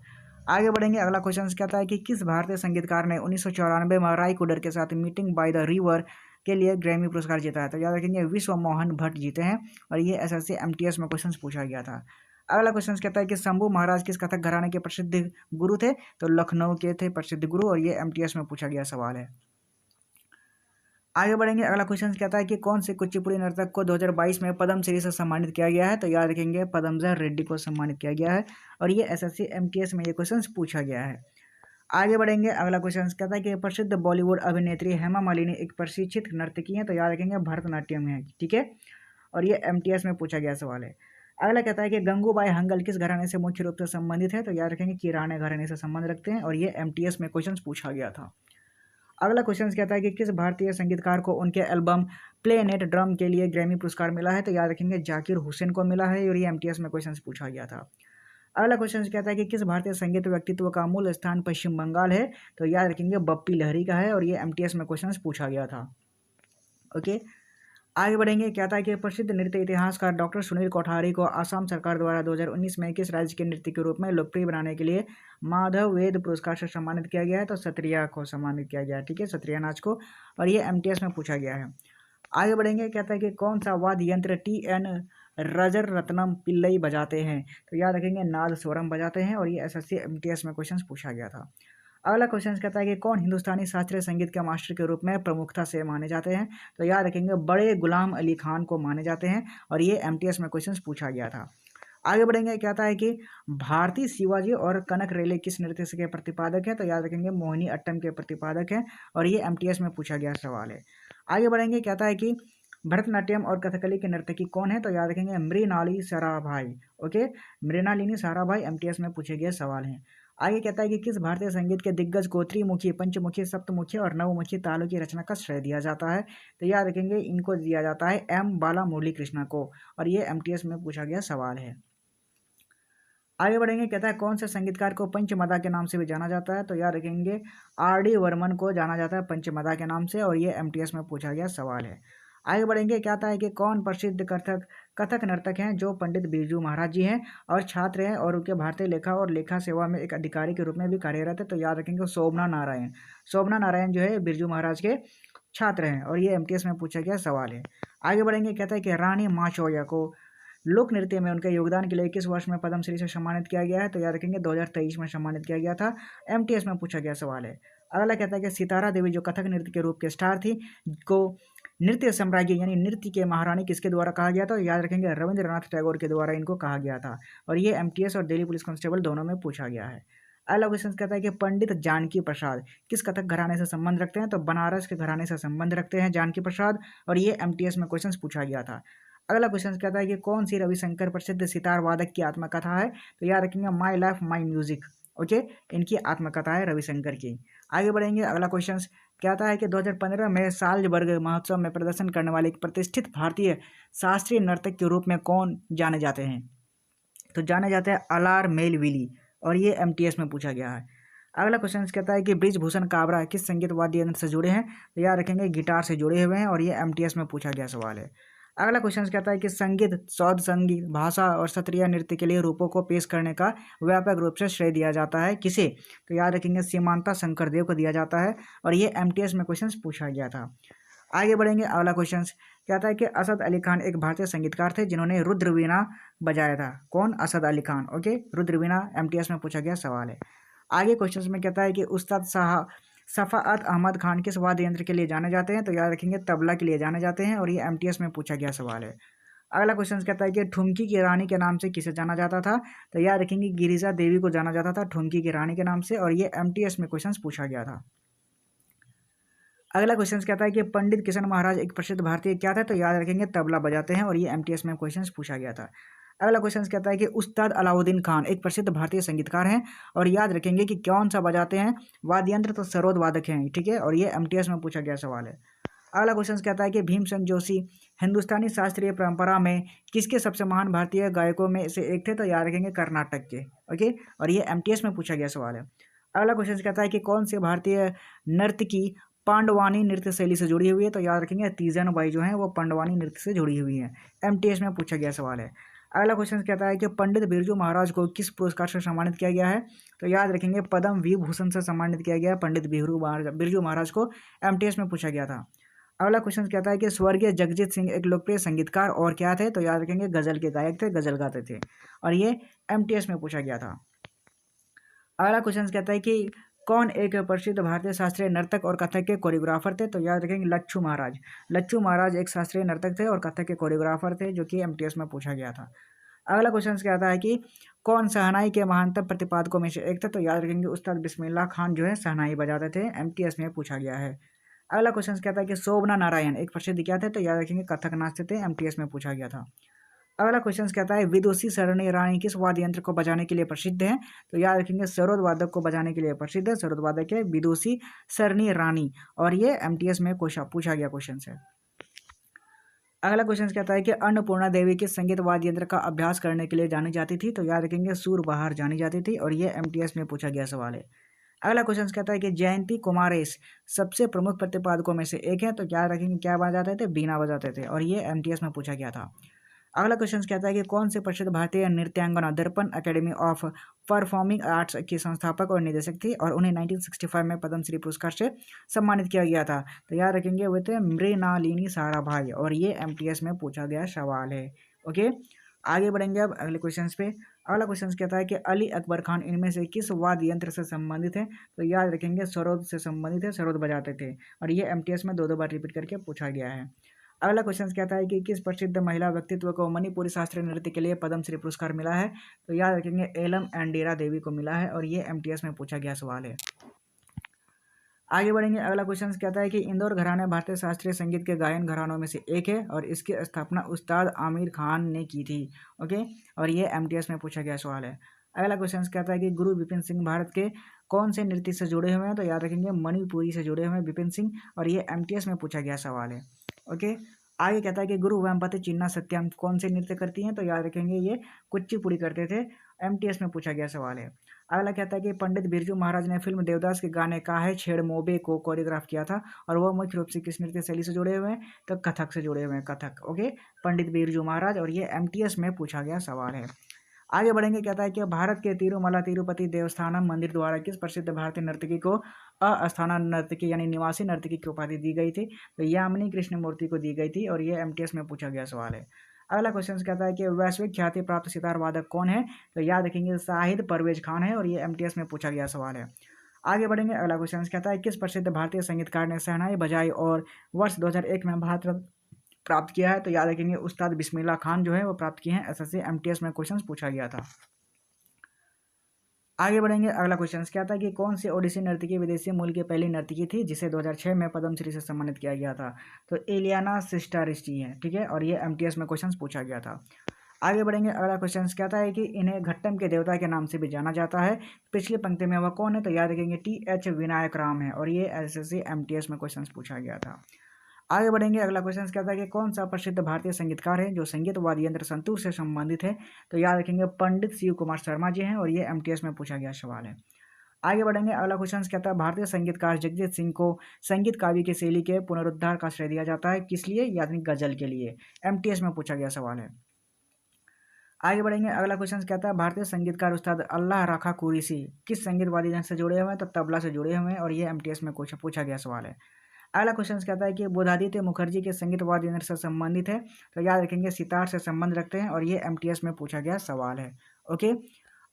आगे बढ़ेंगे, अगला क्वेश्चन कहता है कि किस भारतीय संगीतकार ने 1994 में राय कुडर के साथ मीटिंग बाय द रिवर के लिए ग्रैमी पुरस्कार जीता है, तो याद रखेंगे विश्व मोहन भट्ट जीते हैं। और ये एसएससी एमटीएस में क्वेश्चन पूछा गया था। अगला क्वेश्चन कहता है कि शंभू महाराज किस कथक घराने के प्रसिद्ध गुरु थे, तो लखनऊ के थे प्रसिद्ध गुरु। और ये एमटीएस में पूछा गया सवाल है। आगे बढ़ेंगे, अगला क्वेश्चन कहता है कि कौन से कुचिपुड़ी नर्तक को 2022 में पद्मश्री से सम्मानित किया गया है, तो याद रखेंगे पद्मजा रेड्डी को सम्मानित किया गया है। और ये एसएससी एमटीएस में ये क्वेश्चन पूछा गया है। आगे बढ़ेंगे, अगला क्वेश्चन कहता है कि प्रसिद्ध बॉलीवुड अभिनेत्री हेमा मालिनी एक प्रशिक्षित नर्तकी है, तो याद रखेंगे भरतनाट्यम है, ठीक है। और ये एमटीएस में पूछा गया सवाल है। अगला कहता है कि गंगूबाई हंगल किस घराने से मुख्य रूप से संबंधित है, तो याद रखेंगे किराने घराने से संबंध रखते हैं। और ये एमटीएस में क्वेश्चन पूछा गया था। अगला क्वेश्चन कहता है कि किस भारतीय संगीतकार को उनके एल्बम प्लेनेट ड्रम के लिए ग्रैमी पुरस्कार मिला है, तो याद रखेंगे जाकिर हुसैन को मिला है। और ये एमटीएस में क्वेश्चन पूछा गया था। अगला क्वेश्चन कहता है कि किस भारतीय संगीत व्यक्तित्व का मूल स्थान पश्चिम बंगाल है, तो याद रखेंगे बप्पी लहरी का है। और ये एमटीएस में क्वेश्चन पूछा गया था। ओके, आगे बढ़ेंगे, कहता है कि प्रसिद्ध नृत्य इतिहासकार डॉक्टर सुनील कोठारी को असम सरकार द्वारा 2019 में किस राज्य के नृत्य के रूप में लोकप्रिय बनाने के लिए माधव वेद पुरस्कार से सम्मानित किया गया है, तो सत्रिया को सम्मानित किया गया है, ठीक है, सत्रिया नाच को। और ये एमटीएस में पूछा गया है। आगे बढ़ेंगे, कहता है कि कौन सा वाद्य यंत्र टी.एन. रजर रत्नम पिल्लई बजाते हैं, तो याद रखेंगे नाद स्वरम बजाते हैं। और ये एसएससी एमटीएस में क्वेश्चन पूछा गया था। अगला क्वेश्चन कहता है कि कौन हिंदुस्तानी शास्त्रीय संगीत के मास्टर के रूप में प्रमुखता से माने जाते हैं, तो याद रखेंगे बड़े गुलाम अली खान को माने जाते हैं। और ये एमटीएस में क्वेश्चन पूछा गया था। आगे बढ़ेंगे, कहता है कि भारती शिवाजी और कनक रेले किस नृत्य के प्रतिपादक है, तो याद रखेंगे मोहिनी अट्टम के प्रतिपादक हैं। और ये एमटीएस में पूछा गया सवाल है। आगे बढ़ेंगे, कहता है कि भरतनाट्यम और कथकली के नर्तकी कौन है, तो याद रखेंगे मृणाली साराभाई। ओके, मृणालिनी साराभाई एमटीएस में पूछे गए सवाल हैं। आगे कहता है कि किस भारतीय संगीत के दिग्गज को त्रिमुखी, पंचमुखी, सप्तमुखी और नवमुखी तालों की रचना का श्रेय दिया जाता है, तो याद रखेंगे इनको दिया जाता है एम बाला मुरली कृष्णा को। और ये एमटीएस में पूछा गया सवाल है। आगे बढ़ेंगे, कहता है कौन से संगीतकार को पंचमदा के नाम से भी जाना जाता है, तो याद रखेंगे आर.डी. बर्मन को जाना जाता है पंचमदा के नाम से। और ये एमटीएस में पूछा गया सवाल है। आगे बढ़ेंगे, कहता है कि कौन प्रसिद्ध कथक नर्तक हैं जो पंडित बिरजू महाराज जी हैं और छात्र हैं और उनके भारतीय लेखा और लेखा सेवा में एक अधिकारी के रूप में भी कार्यरत है, तो याद रखेंगे शोभना नारायण। शोभना नारायण जो है बिरजू महाराज के छात्र हैं। और ये एमटीएस में पूछा गया सवाल है। आगे बढ़ेंगे, कहता है कि रानी माचोया को लोक नृत्य में उनके योगदान के लिए किस वर्ष में पद्मश्री से सम्मानित किया गया है, तो याद रखेंगे 2023 में सम्मानित किया गया था। एमटीएस में पूछा गया सवाल है। अगला कहता है कि सितारा देवी जो कथक नृत्य के रूप के स्टार थी को नृत्य साम्राज्ञी यानी नृत्य के महारानी किसके द्वारा कहा गया था? याद रखेंगे रविंद्रनाथ टैगोर के द्वारा इनको कहा गया था। और ये एमटीएस और दिल्ली पुलिस कांस्टेबल दोनों में पूछा गया है। अगला क्वेश्चन कहता है कि पंडित जानकी प्रसाद किस कथक घराने से संबंध रखते हैं? तो बनारस के घराने से संबंध रखते हैं जानकी प्रसाद, और ये एमटीएस में क्वेश्चन पूछा गया था। अगला क्वेश्चन कहता है कि कौन सी रविशंकर प्रसिद्ध सितार वादक की आत्मकथा है? तो याद रखेंगे my life my music. Okay, इनकी आत्मकथा है रविशंकर की। आगे बढ़ेंगे, अगला क्वेश्चन कहता है कि 2015 में साल्जबर्ग महोत्सव में प्रदर्शन करने वाले एक प्रतिष्ठित भारतीय शास्त्रीय नर्तक के रूप में कौन जाने जाते हैं? तो जाने जाते हैं अलार मेलविली, और ये एमटीएस में पूछा गया है। अगला क्वेश्चन कहता है कि ब्रिजभूषण काबरा किस संगीत वाद्य यंत्र से जुड़े हैं? तो याद रखेंगे गिटार से जुड़े हुए हैं, और ये एमटीएस में पूछा गया सवाल है। अगला क्वेश्चन कहता है कि संगीत, सौद संगीत, भाषा और शास्त्रीय नृत्य के लिए रूपों को पेश करने का व्यापक रूप से श्रेय दिया जाता है किसे? तो याद रखेंगे सीमांता शंकरदेव को दिया जाता है, और ये एमटीएस में क्वेश्चन पूछा गया था। आगे बढ़ेंगे, अगला क्वेश्चन कहता है कि असद अली खान एक भारतीय संगीतकार थे जिन्होंने रुद्रवीणा बजाया था। कौन? असद अली खान। ओके, रुद्रवीणा एमटीएस में पूछा गया सवाल है। आगे क्वेश्चन में कहता है कि उस्ताद सफ़ाअत अहमद खान किस वाद्य यंत्र के लिए जाने जाते हैं? तो याद रखेंगे तबला के लिए जाने जाते हैं, और ये एमटीएस में पूछा गया सवाल है। अगला क्वेश्चन कहता है कि ठुमकी की रानी के नाम से किसे जाना जाता था? तो याद रखेंगे गिरिजा देवी को जाना जाता था ठुमकी की रानी के नाम से, और ये एमटीएस में क्वेश्चन पूछा गया था। अगला क्वेश्चन कहता है कि पंडित किशन महाराज एक प्रसिद्ध भारतीय क्या थे? तो याद रखेंगे तबला बजाते हैं, और ये एमटीएस में क्वेश्चन पूछा गया था। अगला क्वेश्चन कहता है कि उस्ताद अलाउद्दीन खान एक प्रसिद्ध भारतीय संगीतकार हैं, और याद रखेंगे कि कौन सा बजाते हैं वाद्य यंत्र? तो सरोद वादक हैं, ठीक है, और ये एमटीएस में पूछा गया सवाल है। अगला क्वेश्चन कहता है कि भीमसेन जोशी हिंदुस्तानी शास्त्रीय परंपरा में किसके सबसे महान भारतीय गायकों में से एक थे? तो याद रखेंगे कर्नाटक के। ओके, और ये एमटीएस में पूछा गया सवाल है। अगला क्वेश्चन कहता है कि कौन से भारतीय नर्तकी पांडवानी नृत्य शैली से जुड़ी हुई है? तो याद रखेंगे तीजन बाई जो है वो पांडवानी नृत्य से जुड़ी हुई है। एमटीएस में पूछा गया सवाल है। अगला क्वेश्चन कहता है कि पंडित बिरजू महाराज को किस पुरस्कार से सम्मानित किया गया है? तो याद रखेंगे पद्म विभूषण से सम्मानित किया गया पंडित बिरजू महाराज को। एमटीएस में पूछा गया था। अगला क्वेश्चन कहता है कि स्वर्गीय जगजीत सिंह एक लोकप्रिय संगीतकार और क्या थे? तो याद रखेंगे गजल के गायक थे, गजल गाते थे, और ये एमटीएस में पूछा गया था। अगला क्वेश्चन कहता है कि कौन एक प्रसिद्ध भारतीय शास्त्रीय नर्तक और कथक के कोरियोग्राफर थे? तो याद रखेंगे लच्छू महाराज। लच्छू महाराज एक शास्त्रीय नर्तक थे और कथक के कोरियोग्राफर थे, जो कि एमटीएस में पूछा गया था। अगला क्वेश्चन कहता है कि कौन शहनाई के महानतम प्रतिपादकों में से एक थे? तो याद रखेंगे उस्ताद बिस्मिल्लाह खान जो है शहनाई बजाते थे। एमटीएस में पूछा गया है। अगला क्वेश्चन कहता है कि शोभना नारायण एक प्रसिद्ध क्या थे? तो याद रखेंगे कथक नाचते थे। एमटीएस में पूछा गया था। अगला क्वेश्चन कहता है विदुषी सरणी रानी किस वाद्य यंत्र को बजाने के लिए प्रसिद्ध है? तो याद रखेंगे सरोद वादक को बजाने के लिए प्रसिद्ध है। सरोद वादक है विदुषी सरणी रानी, और ये एमटीएस में पूछा गया क्वेश्चन है। अगला क्वेश्चन कहता है कि अन्नपूर्णा देवी किस संगीत वाद्य यंत्र का अभ्यास करने के लिए जानी जाती थी? तो याद रखेंगे सूरबहार जानी जाती थी, और ये एमटीएस में पूछा गया सवाल है। अगला क्वेश्चन कहता है कि जयंती कुमारेश सबसे प्रमुख प्रतिपादकों में से एक है, तो याद रखेंगे क्या बजाते थे? बीना बजाते थे, और ये एमटीएस में पूछा गया था। अगला क्वेश्चन कहता है कि कौन से प्रसिद्ध भारतीय नृत्यांगना दर्पण अकेडमी ऑफ परफॉर्मिंग आर्ट्स की संस्थापक और निदेशक थी, और उन्हें 1965 में पद्मश्री पुरस्कार से सम्मानित किया गया था? तो याद रखेंगे वे थे मृणालिनी साराभाई, और ये एमटीएस में पूछा गया सवाल है। ओके, आगे बढ़ेंगे अब अगले क्वेश्चन पे। अगला क्वेश्चन कहता है कि अली अकबर खान इनमें से किस वाद्य यंत्र से संबंधित है? तो याद रखेंगे सरोद से संबंधित है, सरोद बजाते थे, और ये एमटीएस में दो बार रिपीट करके पूछा गया है। अगला क्वेश्चन कहता है कि किस प्रसिद्ध महिला व्यक्तित्व को मणिपुरी शास्त्रीय नृत्य के लिए पद्मश्री पुरस्कार मिला है? तो याद रखेंगे एलम एंडेरा देवी को मिला है, और ये एमटीएस में पूछा गया सवाल है। आगे बढ़ेंगे, अगला क्वेश्चन कहता है कि इंदौर घराना भारतीय शास्त्रीय संगीत के गायन घरानों में से एक है, और इसकी स्थापना उस्ताद आमिर खान ने की थी। ओके, और ये एमटीएस में पूछा गया सवाल है। अगला क्वेश्चन कहता है कि गुरु विपिन सिंह भारत के कौन से नृत्य से जुड़े हुए हैं? तो याद रखेंगे मणिपुरी से जुड़े हुए हैं विपिन सिंह, और ये एमटीएस में पूछा गया सवाल है। ओके, आगे कहता है कि गुरु वेम्पति चिन्ना सत्यम कौन से नृत्य करती हैं? तो याद रखेंगे ये कुचिपुड़ी करते थे। एमटीएस में पूछा गया सवाल है। अगला कहता है कि पंडित बिरजू महाराज ने फिल्म देवदास के गाने काहे छेड़ मोबे को कोरियोग्राफ किया था, और वह मुख्य रूप से किस नृत्य शैली से जुड़े हुए हैं? तो कथक से जुड़े हुए हैं, कथक। ओके, पंडित बिरजू महाराज, और ये एमटीएस में पूछा गया सवाल है। आगे बढ़ेंगे, कहता है कि भारत के तिरुमला तिरुपति देवस्थानम मंदिर द्वारा किस प्रसिद्ध भारतीय नर्तकी को अस्थाना नर्तकी यानी निवासी नर्तकी की उपाधि दी गई थी? तो यामिनी कृष्णमूर्ति को दी गई थी, और ये एमटीएस में पूछा गया सवाल है। अगला क्वेश्चन कहता है कि वैश्विक ख्याति प्राप्त सितार वादक कौन है? तो याद रखेंगे शाहिद परवेज खान है, और ये एमटीएस में पूछा गया सवाल है। आगे बढ़ेंगे, अगला क्वेश्चन कहता है किस प्रसिद्ध भारतीय संगीतकार ने शहनाई बजाई और वर्ष 2001 में भारत रत्न प्राप्त किया है? तो याद रखेंगे उस्ताद बिस्मिल्लाह खान जो है वो प्राप्त किए हैं। एसएससी एमटीएस में क्वेश्चन पूछा गया था। आगे बढ़ेंगे, अगला क्वेश्चन क्या था कि कौन सी ओडिसी नर्तकी विदेशी मूल की पहली नर्तकी थी जिसे 2006 में पद्मश्री से सम्मानित किया गया था? तो इलियाना सिस्टारिस्टी है, ठीक है, और ये एमटीएस में क्वेश्चन पूछा गया था। आगे बढ़ेंगे, अगला क्वेश्चन कहता है कि इन्हें घट्टम के देवता के नाम से भी जाना जाता है। पिछली पंक्ति में वह कौन है? तो याद रखेंगे TH विनायक राम है, और ये एसएससी एमटीएस में क्वेश्चन पूछा गया था। आगे बढ़ेंगे, अगला क्वेश्चन कहता है कि कौन सा प्रसिद्ध भारतीय संगीतकार है जो संगीत वाद्य यंत्र संतूर से संबंधित है? तो याद रखेंगे पंडित शिव कुमार शर्मा जी हैं, और ये एमटीएस में पूछा गया सवाल है। आगे बढ़ेंगे, अगला क्वेश्चन कहता है भारतीय संगीतकार जगजीत सिंह को संगीत काव्य की शैली के पुनरुद्धार का श्रेय दिया जाता है, किस लिए? यानी गजल के लिए। एमटीएस में पूछा गया सवाल है। आगे बढ़ेंगे, अगला क्वेश्चन कहता है भारतीय संगीतकार उस्ताद अल्लाह राखा कुरैशी किस संगीत वाद्य यंत्र से जुड़े हुए हैं? तो तबला से जुड़े हुए हैं, और ये एमटीएस में पूछा गया सवाल है। अगला क्वेश्चन कहता है कि बुधादित्य मुखर्जी के संगीत वाद्य यंत्र से संबंधित है? तो याद रखेंगे सितार से संबंध रखते हैं, और ये एमटीएस में पूछा गया सवाल है। ओके,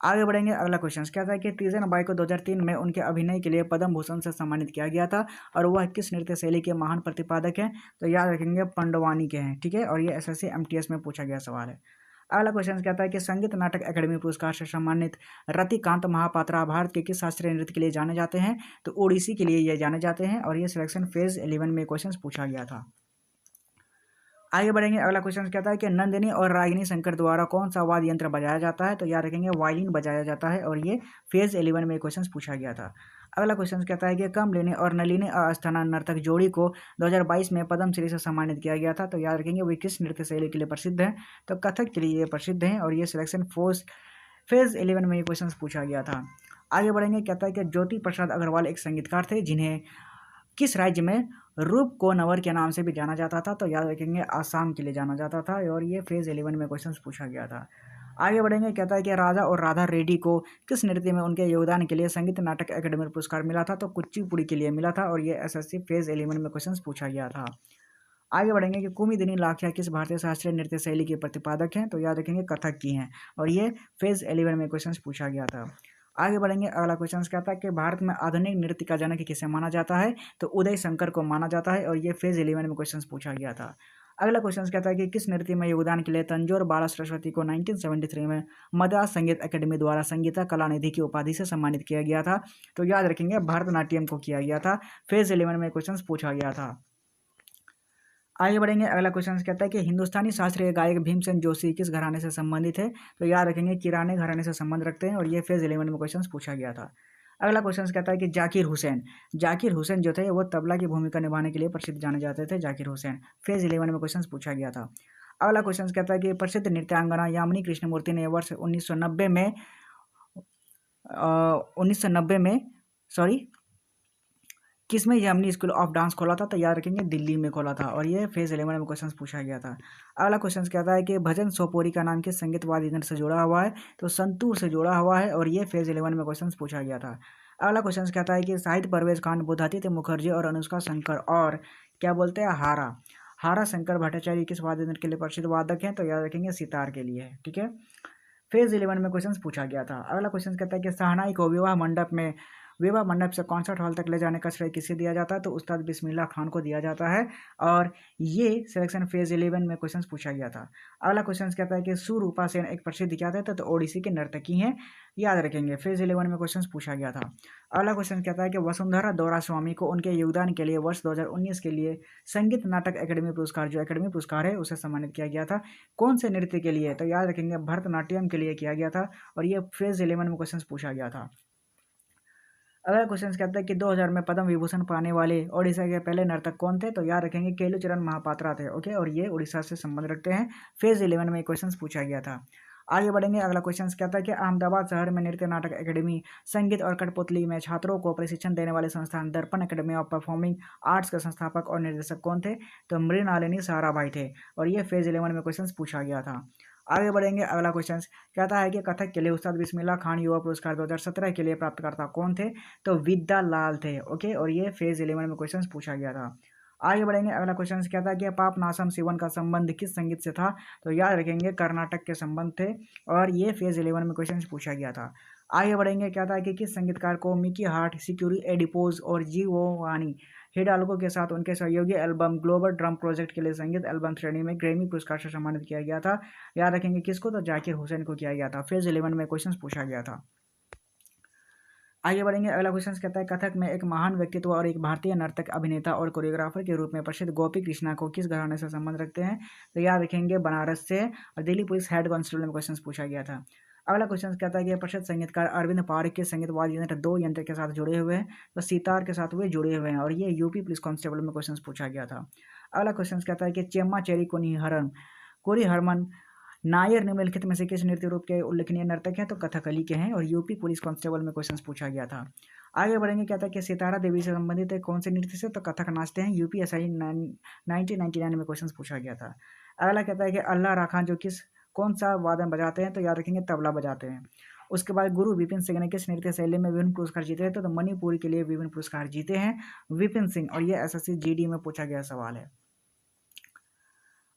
आगे बढ़ेंगे, अगला क्वेश्चन कहता है कि तीजन बाई को 2003 में उनके अभिनय के लिए पद्म भूषण से सम्मानित किया गया था, और वह किस नृत्य शैली के महान प्रतिपादक हैं? तो याद रखेंगे पंडवानी के हैं, ठीक है, और ये एसएससी एमटीएस में पूछा गया सवाल है। अगला क्वेश्चन कहता है कि संगीत नाटक अकादमी पुरस्कार से सम्मानित रतिकांत महापात्रा भारत के किस शास्त्रीय नृत्य के लिए जाने जाते हैं? तो ओडिसी के लिए ये जाने जाते हैं, और ये सिलेक्शन फेज 11 में क्वेश्चन पूछा गया था। आगे बढ़ेंगे, अगला क्वेश्चन कहता है कि नंदिनी और रागिनी शंकर द्वारा कौन सा वाद्य यंत्र बजाया जाता है? तो याद रखेंगे वायलिन बजाया जाता है, और ये फेज 11 में क्वेश्चन पूछा गया था। अगला क्वेश्चन कहता है कि कमलिनी और नलिनी अस्थाना नर्तक जोड़ी को 2022 में पद्मश्री से सम्मानित किया गया था। तो याद रखेंगे वे किस नृत्य शैली के लिए प्रसिद्ध हैं? तो कथक के लिए ये प्रसिद्ध हैं, और ये सिलेक्शन फेज 11 में ये क्वेश्चन पूछा गया था। आगे बढ़ेंगे, कहता है कि ज्योति प्रसाद अग्रवाल एक संगीतकार थे जिन्हें किस राज्य में रूप को नवर के नाम से भी जाना जाता था? तो याद रखेंगे आसाम के लिए जाना जाता था, और ये फेज 11 में क्वेश्चन पूछा गया था। आगे बढ़ेंगे, कहता है कि राजा और राधा रेड्डी को किस नृत्य में उनके योगदान के लिए संगीत नाटक अकादमी पुरस्कार मिला था? तो कुचिपुड़ी के लिए मिला था, और ये एसएससी फेज 11 में क्वेश्चन पूछा गया था। आगे बढ़ेंगे कि कुमुदिनी लाखिया किस भारतीय शास्त्रीय नृत्य शैली के प्रतिपादक हैं? तो याद रखेंगे कथक की हैं, और ये फेज 11 में क्वेश्चन पूछा गया था। आगे बढ़ेंगे, अगला क्वेश्चन कहता है कि भारत में आधुनिक नृत्य का जनक किसे माना जाता है? तो उदय शंकर को माना जाता है, और ये फेज 11 में क्वेश्चन पूछा गया था। अगला क्वेश्चन कहता है कि किस नृत्य में योगदान के लिए तंजौर बाला सरस्वती को 1973 में मद्रास संगीत अकादमी द्वारा संगीता कला निधि की उपाधि से सम्मानित किया गया था? तो याद रखेंगे भरतनाट्यम को किया गया था। फेज 11 में क्वेश्चन पूछा गया था। आगे बढ़ेंगे, अगला क्वेश्चन कहता है कि हिंदुस्तानी शास्त्रीय गायक भीमसेन जोशी किस घराने से संबंधित है? तो याद रखेंगे किराने घराने से संबंध रखते हैं, और ये फेज 11 में क्वेश्चन पूछा गया था। अगला क्वेश्चन कहता है कि जाकिर हुसैन जो थे वो तबला की भूमिका निभाने के लिए प्रसिद्ध जाने जाते थे। जाकिर हुसैन फेज 11 में क्वेश्चन पूछा गया था। अगला क्वेश्चन कहता है कि प्रसिद्ध नृत्यांगना यामिनी कृष्णमूर्ति ने वर्ष 1990 में सॉरी किसमें यामिनी स्कूल ऑफ डांस खोला था? तो याद रखेंगे दिल्ली में खोला था, और ये फेज 11 में क्वेश्चन पूछा गया था। अगला क्वेश्चन कहता है कि भजन सोपोरी का नाम किस संगीत वाद्य यंत्र से जुड़ा हुआ है? तो संतूर से जुड़ा हुआ है, और ये फेज 11 में क्वेश्चन पूछा गया था। अगला क्वेश्चन कहता है कि साहित्य परवेज खान बुधादित्य मुखर्जी और अनुष्का शंकर और क्या बोलते हैं हारा शंकर भट्टाचार्य किस वाद्य यंत्र के लिए प्रसिद्ध वादक हैं? तो याद रखेंगे सितार के लिए, ठीक है। फेज 11 में क्वेश्चन पूछा गया था। अगला क्वेश्चन कहता है कि शहनाई को विवाह मंडप से कॉन्सर्ट हॉल तक ले जाने का श्रेय किसे दिया जाता है? तो उस्ताद बिस्मिल्लाह खान को दिया जाता है, और ये सिलेक्शन फेज 11 में क्वेश्चन पूछा गया था। अगला क्वेश्चन कहता है कि सुरूपा सेन एक प्रसिद्ध क्या थे? तो ओडिसी के नर्तकी हैं, याद रखेंगे फेज 11 में क्वेश्चन पूछा गया था। अगला क्वेश्चन कहता है कि वसुंधरा दौरा स्वामी को उनके योगदान के लिए वर्ष 2019 के लिए संगीत नाटक अकादमी पुरस्कार जो अकादमी पुरस्कार है उसे सम्मानित किया गया था, कौन से नृत्य के लिए? तो याद रखेंगे भरतनाट्यम के लिए किया गया था, और ये फेज 11 में क्वेश्चन पूछा गया था। अगला क्वेश्चन कहता है कि 2000 में पद्म विभूषण पाने वाले ओडिशा के पहले नर्तक कौन थे? तो याद रखेंगे केलुचरण महापात्रा थे, ओके, और ये उड़ीसा से संबंध रखते हैं। फेज 11 में क्वेश्चन पूछा गया था। आगे बढ़ेंगे, अगला क्वेश्चन कहता है कि अहमदाबाद शहर में नृत्य नाटक अकादमी संगीत और कठपुतली में छात्रों को प्रशिक्षण देने वाले संस्थान दर्पण अकादमी ऑफ परफॉर्मिंग आर्ट्स के संस्थापक और निर्देशक कौन थे? तो मृणालिनी साराभाई थे, और ये फेज 11 में क्वेश्चन पूछा गया था। आगे बढ़ेंगे, अगला क्वेश्चन कहता है कि कथक के लिए उस्ताद बिस्मिल्लाह खान युवा पुरस्कार 2017 के लिए प्राप्तकर्ता कौन थे? तो विद्या लाल थे, ओके, और ये फेज 11 में क्वेश्चन पूछा गया था। आगे बढ़ेंगे, अगला क्वेश्चन कहता है कि पापनासम शिवन का संबंध किस संगीत से था? तो याद रखेंगे कर्नाटक के संबंध थे, और ये फेज 11 में क्वेश्चन पूछा गया था। आगे बढ़ेंगे, कहता है कि किस संगीतकार को मिकी हार्ट, सिक्यूरी एडिपोज और जियोवानी हिडाल्गो के साथ उनके सहयोगी एल्बम ग्लोबल ड्रम प्रोजेक्ट के लिए संगीत एल्बम श्रेणी में ग्रैमी पुरस्कार से सम्मानित किया गया था। याद रखेंगे किसको, तो जाकिर हुसैन को किया गया था। फेज 11 में क्वेश्चन पूछा गया था। आगे बढ़ेंगे, अगला क्वेश्चन कहता है कथक में एक महान व्यक्तित्व और एक भारतीय नर्तक, अभिनेता और कोरियोग्राफर के रूप में प्रसिद्ध गोपी कृष्णा को किस घराने से संबंध रखते हैं, तो याद रखेंगे बनारस से। और दिल्ली पुलिस हेड कांस्टेबल में क्वेश्चन पूछा गया था। अगला क्वेश्चन कहता है कि प्रसिद्ध संगीतकार अरविंद पारिक के संगीत वाद्य यंत्र दो यंत्र के साथ जुड़े हुए हैं, तो सितार के साथ वे जुड़े हुए हैं, और ये यूपी पुलिस कांस्टेबल में क्वेश्चन पूछा गया था। अगला क्वेश्चन कहता है कि चेम्मा चेरी कोरी हरमन नायर निम्नलिखित में से किस नृत्य रूप के उल्लेखनीय नर्तक हैं, तो कथकली के हैं, और यूपी पुलिस कांस्टेबल में क्वेश्चन पूछा गया था। आगे बढ़ेंगे, कहता है कि सितारा देवी से संबंधित है कौन से नृत्य से, तो कथक नाचते हैं, यूपीएसआई 1999 में क्वेश्चन पूछा गया था। अगला कहता है कि अल्लाह राखान जो कौन सा वादन बजाते हैं, तो याद रखेंगे तबला बजाते हैं। उसके बाद गुरु विपिन सिंह ने किस नृत्य शैली में विभिन्न पुरस्कार जीते हैं, तो मणिपुरी के लिए विभिन्न पुरस्कार जीते हैं विपिन सिंह, और ये एसएससी जीडी में पूछा गया सवाल है।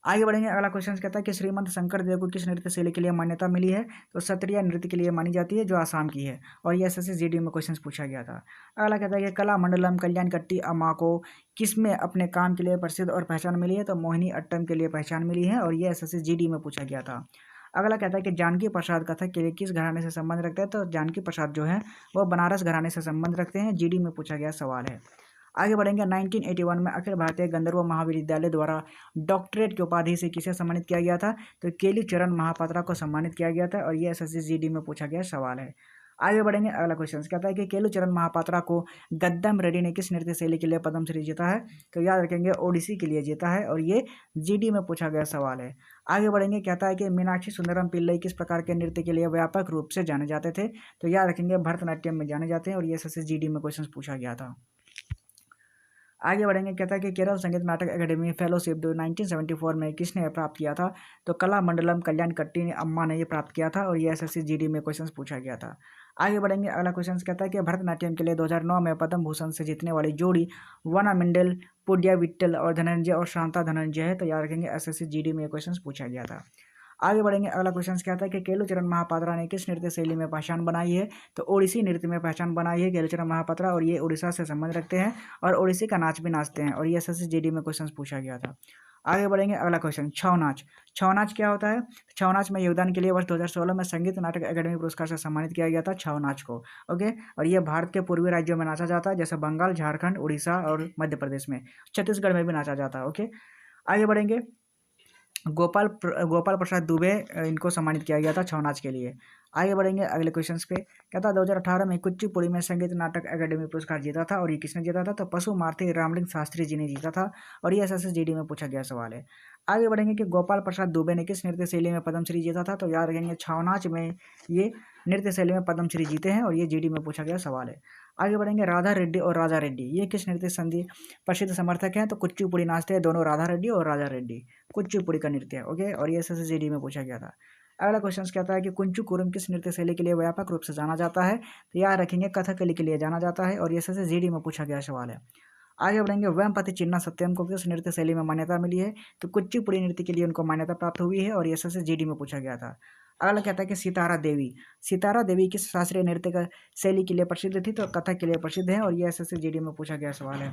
आगे बढ़ेंगे, अगला क्वेश्चन कहता है कि श्रीमंत शंकर देव को किस नृत्य शैली के लिए मान्यता मिली है, तो सत्रिया नृत्य के लिए मानी जाती है जो आसाम की है, और ये एसएससी जीडी में क्वेश्चन पूछा गया था। अगला कहता है कि कला मंडलम कल्याण कट्टी अम्मा को किसमें अपने काम के लिए प्रसिद्ध और पहचान मिली है, तो मोहिनी अट्टम के लिए पहचान मिली है, और ये एसएससी जीडी में पूछा गया था। अगला कहता है कि जानकी प्रसाद कथक के लिए किस घराने से संबंध रखते हैं, तो जानकी प्रसाद जो है वो बनारस घराने से संबंध रखते हैं, जीडी में पूछा गया सवाल है। आगे बढ़ेंगे, 1981 में अखिल भारतीय गंधर्व महाविद्यालय द्वारा डॉक्टरेट की उपाधि से किसे सम्मानित किया गया था, तो केली चरण महापात्रा को सम्मानित किया गया था, और ये एसएससी जीडी में पूछा गया सवाल है। आगे बढ़ेंगे, अगला क्वेश्चन कहता है कि केलू चरण महापात्रा को गद्दम रेड्डी ने किस नृत्य शैली के लिए पद्मश्री जीता है, तो याद रखेंगे ओडिसी के लिए जीता है, और ये जीडी में पूछा गया सवाल है। आगे बढ़ेंगे, कहता है कि मीनाक्षी सुंदरम पिल्लई किस प्रकार के नृत्य के लिए व्यापक रूप से जाने जाते थे, तो याद रखेंगे भरतनाट्यम में जाने जाते हैं, और ये एसएससी जीडी में क्वेश्चन पूछा गया था। आगे बढ़ेंगे, कहता है कि केरल संगीत नाटक एकेडमी फेलोशिप 1974 में किसने प्राप्त किया था, तो कला मंडलम कल्याण कट्टी ने अम्मा ने ये प्राप्त किया था, और ये एसएससी जीडी में क्वेश्चन पूछा गया था। आगे बढ़ेंगे, अगला क्वेश्चन कहता है कि भरतनाट्यम के लिए 2009 में पद्म भूषण से जीतने वाली जोड़ी वना मिंडल पुड्या विट्टल और धनंजय और शांता धनंजय है, तो याद रखेंगे एसएससी जीडी में क्वेश्चन पूछा गया था। आगे बढ़ेंगे, अगला क्वेश्चन कहता है कि केलुचरण महापात्रा ने किस नृत्य शैली में पहचान बनाई है, तो ओडिसी नृत्य में पहचान बनाई है केलुचरण महापात्रा, और ये उड़ीसा से संबंध रखते हैं और ओडिसी का नाच भी नाचते हैं, और ये एसएससी जीडी में क्वेश्चन पूछा गया था। आगे बढ़ेंगे, अगला क्वेश्चन छौ नाच। छौ नाच क्या होता है, छौ नाच में योगदान के लिए वर्ष 2016 में संगीत नाटक अकादमी पुरस्कार से सम्मानित किया गया था छौ नाच को। ओके, और ये भारत के पूर्वी राज्यों में नाचा जाता है, जैसे बंगाल, झारखंड, उड़ीसा और मध्य प्रदेश में, छत्तीसगढ़ में भी नाचा जाता है। ओके, आगे बढ़ेंगे, गोपाल प्रसाद दुबे इनको सम्मानित किया गया था छौ नाच के लिए। आगे बढ़ेंगे अगले क्वेश्चंस पे, कहता 2018 में कुचिपुड़ी में संगीत नाटक अकादमी पुरस्कार जीता था, और ये किसने जीता था, तो पशु मार्थी रामलिंग शास्त्री जी ने जीता था, और ये एसएससी जीडी में पूछा गया सवाल है। आगे बढ़ेंगे कि गोपाल प्रसाद दुबे ने किस नृत्य शैली में पद्मश्री जीता था, तो याद रखेंगे छौ नाच में ये नृत्य शैली में पद्मश्री जीते हैं, और ये जीडी में पूछा गया सवाल है। आगे बढ़ेंगे, राधा रेड्डी और राजा रेड्डी ये किस नृत्य संधि प्रसिद्ध समर्थक हैं, तो कुचिपुड़ी नाचते हैं दोनों, राधा रेड्डी और राजा रेड्डी, कुचिपुड़ी का नृत्य है। ओके, और ये एसएससी जीडी में पूछा गया था। अगला क्वेश्चन कहता है कि कुंचुकुरम किस नृत्य शैली के लिए व्यापक रूप से जाना जाता है, तो याद रखेंगे कथकली के लिए जाना जाता है, और ये एसएससी जीडी में पूछा गया सवाल है। आगे बढ़ेंगे, वेमपति चिन्ना सत्यम को किस नृत्य शैली में मान्यता मिली है, तो कुचिपुड़ी नृत्य के लिए उनको मान्यता प्राप्त हुई है, और ये एसएससी जीडी में पूछा गया था। अगला कहता है कि सितारा देवी किस शास्त्रीय नृत्य का शैली के लिए प्रसिद्ध थी, तो कथक के लिए प्रसिद्ध है, और ये एसएससी जीडी में पूछा गया सवाल है।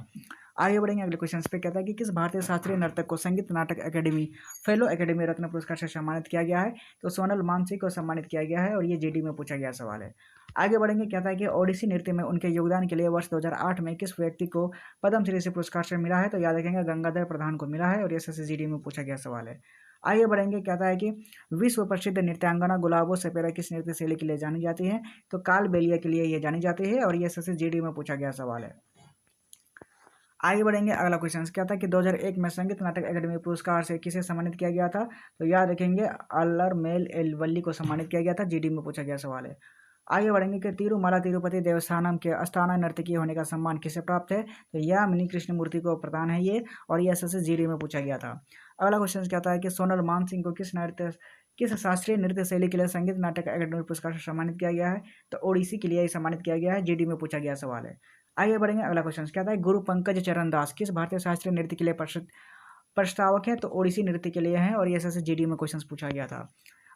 आगे बढ़ेंगे अगले क्वेश्चन पे, कहता है कि किस भारतीय शास्त्रीय नर्तक को संगीत नाटक अकेडमी फेलो अकेडमी रत्न पुरस्कार से सम्मानित किया गया है, तो सोनल मानसी को सम्मानित किया गया है, और ये जीडी में पूछा गया सवाल है। आगे बढ़ेंगे, कहता है कि ओडिसी नृत्य में उनके योगदान के लिए वर्ष 2008 में किस व्यक्ति को पद्मश्री से पुरस्कार से मिला है, तो याद रखेंगे गंगाधर प्रधान को मिला है, और ये एसएससी जीडी में पूछा गया सवाल है। आगे बढ़ेंगे, कहता है कि विश्व प्रसिद्ध नृत्यांगना गुलाबो सपेरा किस नृत्य शैली के लिए जानी जाती है, तो काल बेलिया के लिए ये जानी जाती है, और ये एसएससी जीडी में पूछा गया सवाल है। आगे बढ़ेंगे, अगला क्वेश्चन कहता है कि 2001 में संगीत नाटक अकादमी पुरस्कार से किसे सम्मानित किया गया था, तो याद रखेंगे अल्लर मेल एलवल्ली को सम्मानित किया गया था, जीडी में पूछा गया सवाल है। आगे बढ़ेंगे कि तिरुमला तिरुपति देवस्थानम के अस्थाना नर्तकी होने का सम्मान किसे प्राप्त है, तो यामिनी कृष्णमूर्ति को प्रदान है ये, और ये एसएससी जीडी में पूछा गया था। अगला क्वेश्चन कहता है कि सोनल मान सिंह को किस शास्त्रीय नृत्य शैली के लिए संगीत नाटक अकादमी पुरस्कार से सम्मानित किया गया है, तो ओडिसी के लिए सम्मानित किया गया है, जीडी में पूछा गया सवाल है। आगे बढ़ेंगे, अगला क्वेश्चन कहता है गुरु पंकज चरण दास किस भारतीय शास्त्रीय नृत्य के लिए प्रस्तावक है, तो ओडिसी नृत्य के लिए है, और ये एसएससी जीडी में क्वेश्चन पूछा गया था।